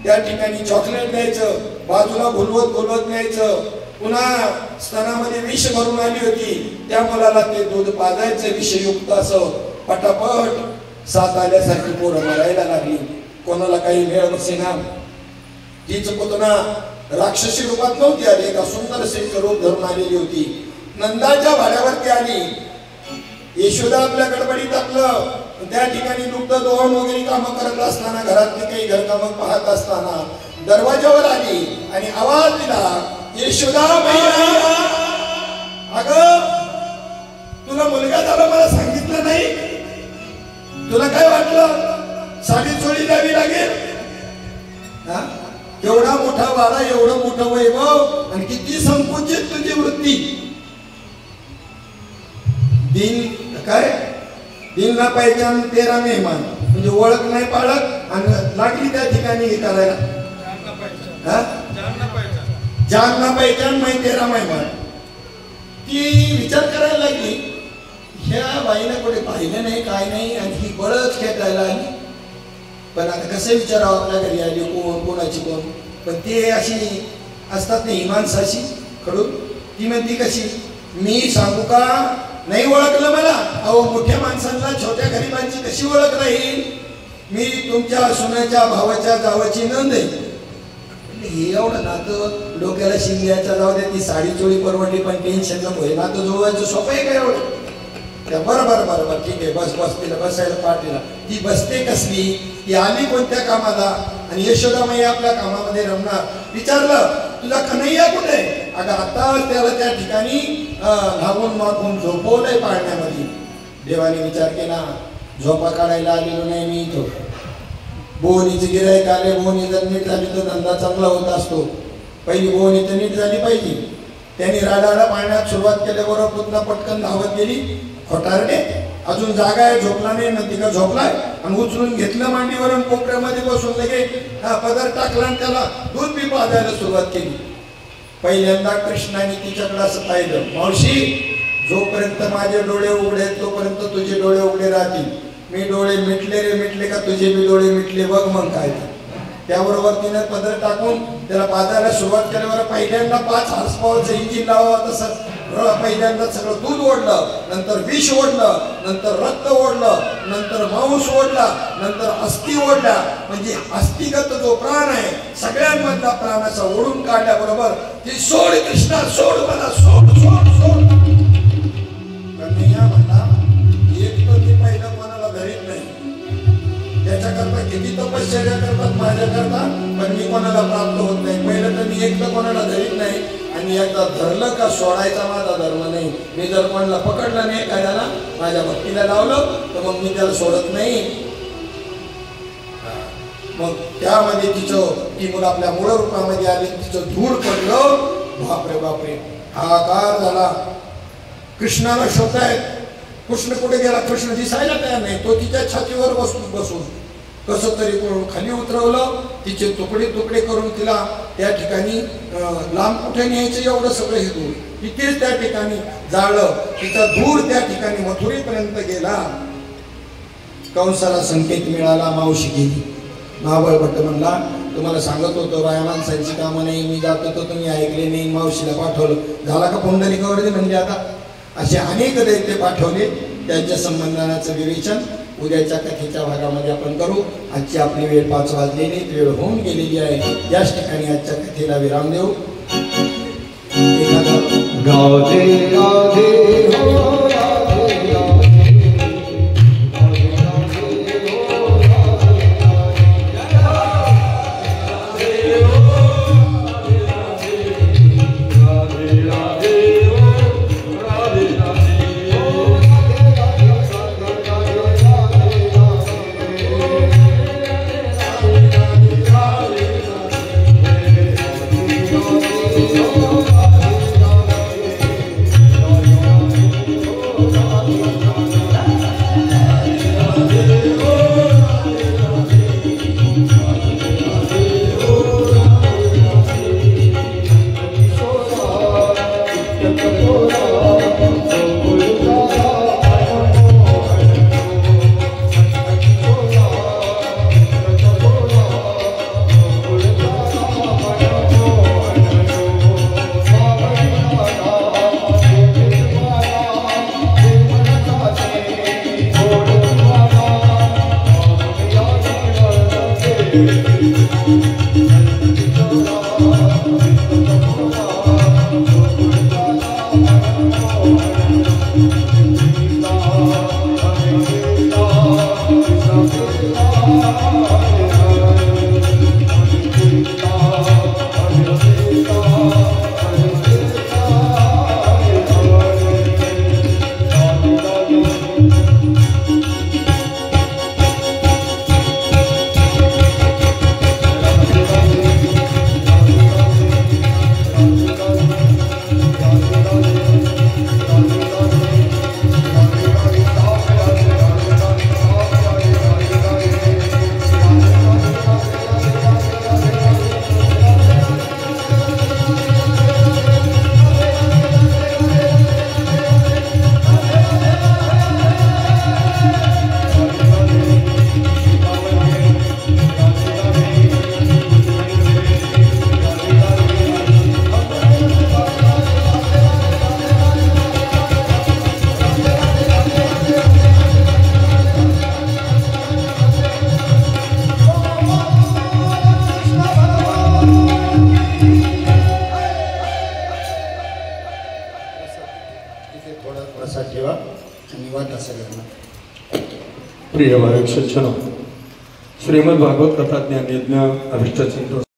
त्या ठिकाणी चॉकलेट द्यायचं, बाजूला भुलवत न्यायचं. पुन्हा स्तनामध्ये विष भरून आली होती, त्या मुलाला ते दूध पाजायचं विषयुक्त असं. पटापट 7 आल्यासारखी पोरं मरायला लागली. कोणाला काही वेळ बसेना. तीच पुतना राक्षसी रूपात नव्हती आली, एका सुंदर श्री रूप धरून आलेली होती. नंदाच्या भाड्यावरती आली. यशोदा आपल्या गडबडीत आपलं त्या ठिकाणी दुग्ध दोहन वगैरे कामं करत असताना, घरातली काही घरकामं पाहत असताना दरवाजावर आली आणि आवाज दिला, यशोदा मैया, अगं तुला मुलगा झाला मला सांगितलं नाही? तुला काय वाटलं साडी चोळी द्यावी लागेल? एवढा मोठा वाडा, एवढं मोठं वैभव आणि किती संकुचित तुझी वृत्ती. दिन ना पहिचान तेरा मेहमान, म्हणजे ओळख नाही पाळत आणि लागली त्या ठिकाणी हे करायला. जान ना पहिचान मै तेरा मेहमान. ती विचार करायला लागली, ह्या बाईने कुठे पाहिलं नाही काय नाही आणि ही बळच खेळायला आली. पण आता कसं विचारावं आपल्या घरी आली, कोणाची कोण. पण ते अशी असतात नाही माणसाशी कडून. ती म्हणती कशी, मी सांगू का नाही ओळखलं मला? अहो मोठ्या माणसांना छोट्या गरिबांची कशी ओळख राहील? मी तुमच्या सुनाच्या भावाच्या जावाची नंद आहे. हे एवढं नातं डोक्याला शिंग्याच्या जाऊ दे, ती साडी चोळी परवडली पण टेन्शन नको. हे नातं जुळवायचं सोपं आहे का एवढं? बरं ठीक आहे, बस तिला बसायला पाठीला. ती बसते कसली, ती आली कोणत्या कामाला आणि यशोदा मैया आपल्या कामामध्ये रमणार. विचारलं तुझा कन्हैया कुठे? अगं आता त्याला त्या ठिकाणी धावून मागून झोपवलंय पाळण्यामध्ये. देवाने विचार केला, झोपा काढायला आलेलो नाही मी इथं. बोवणीचे गिरायक आले, बोवणी जर नीट झाली तर धंदा चांगला होत असतो. पहिली बोवणी तर नीट झाली पाहिजे. त्यांनी राडाला पाळण्यात सुरुवात केल्याबरोबर पुन्हा पटकन धावत गेली. खोटारडे अजून जागा आहे, झोपला नाही ना, तिला झोपलाय आणि उचलून घेतलं मांडीवरून, कोपऱ्यामध्ये बसून लगे पदर टाकला आणि त्याला दूध बी पाजायला सुरुवात केली. पहिल्यांदा कृष्णाने तिच्याकडे असं पाहिलं, मावशी जोपर्यंत माझे डोळे उघडे तोपर्यंत तुझे डोळे उघडे राहतील. मी डोळे मिटले रे मिटले का तुझे बी डोळे मिटले बघ मग काय. त्याबरोबर तिने पदर टाकून त्याला पाजायला सुरुवात केल्यावर पहिल्यांदा 5 हॉर्सपॉवरचं इंजिन लावावं तसं पहिल्यांदा सगळं दूध ओढलं, नंतर विष ओढलं, नंतर रक्त ओढलं, नंतर मांस ओढला, नंतर अस्थि ओढल्या. म्हणजे अस्थिगत जो प्राण आहे सगळ्यांमधला प्राण असा ओढून काढल्याबरोबर ती सोड कृष्णा सोड मला सोड सोड सोड. कन्हैया म्हणला एक तर मी पहिलं कोणाला धरीत नाही, त्याच्याकरता किती तपश्चर्या करतात माझ्याकरता, पण मी कोणाला प्राप्त होत नाही. पहिलं तर मी एक तर कोणाला धरीत नाही, आणि एकदा धरलं का सोडायचा माझा धर्म नाही. मी जर कोणाला पकडलं नाही एखाद्याला माझ्या भक्तीला लावलं तर मग मी त्याला सोडत नाही. मग त्यामध्ये ती मुलं आपल्या मूळ रूपामध्ये आली, तिचं धूळ पडलं. बापरे बापरे हाहाकार झाला. कृष्णाला शोधतायत, कृष्ण कुठे गेला, कृष्ण दिसायला तयार नाही. तो तिच्या छातीवर बसून कसं तरी करून खाली उतरवलं, तिचे तुकडे तुकडे करून तिला त्या ठिकाणी लांब कुठे न्यायचं एवढं सगळं हे धूळ तिथेच त्या ठिकाणी जाळलं. तिचा धूळ त्या ठिकाणी मथुरेपर्यंत गेला. कंसाला संकेत मिळाला, मावशी गेली. महाबळ भट्ट म्हणला तुम्हाला सांगत होतो बाया माणसांची कामं नाही, मी जात होतो तुम्ही ऐकले नाही, मावशीला पाठवलं. झाला का पुंडलिकावरती म्हणजे आता असे अनेक दैत्य पाठवले. त्यांच्या संबंधाचं विवेचन उद्याच्या कथेच्या भागामध्ये आपण करू. आजची आपली वेळ 5 वाजलेली वेळ होऊन गेलेली आहे. याच ठिकाणी आजच्या कथेला विराम देऊ. राधे राधे हो प्रिय भाविक सज्जनो, श्रीमद भागवत कथा ज्ञान यज्ञ अभिष्ट चिंतन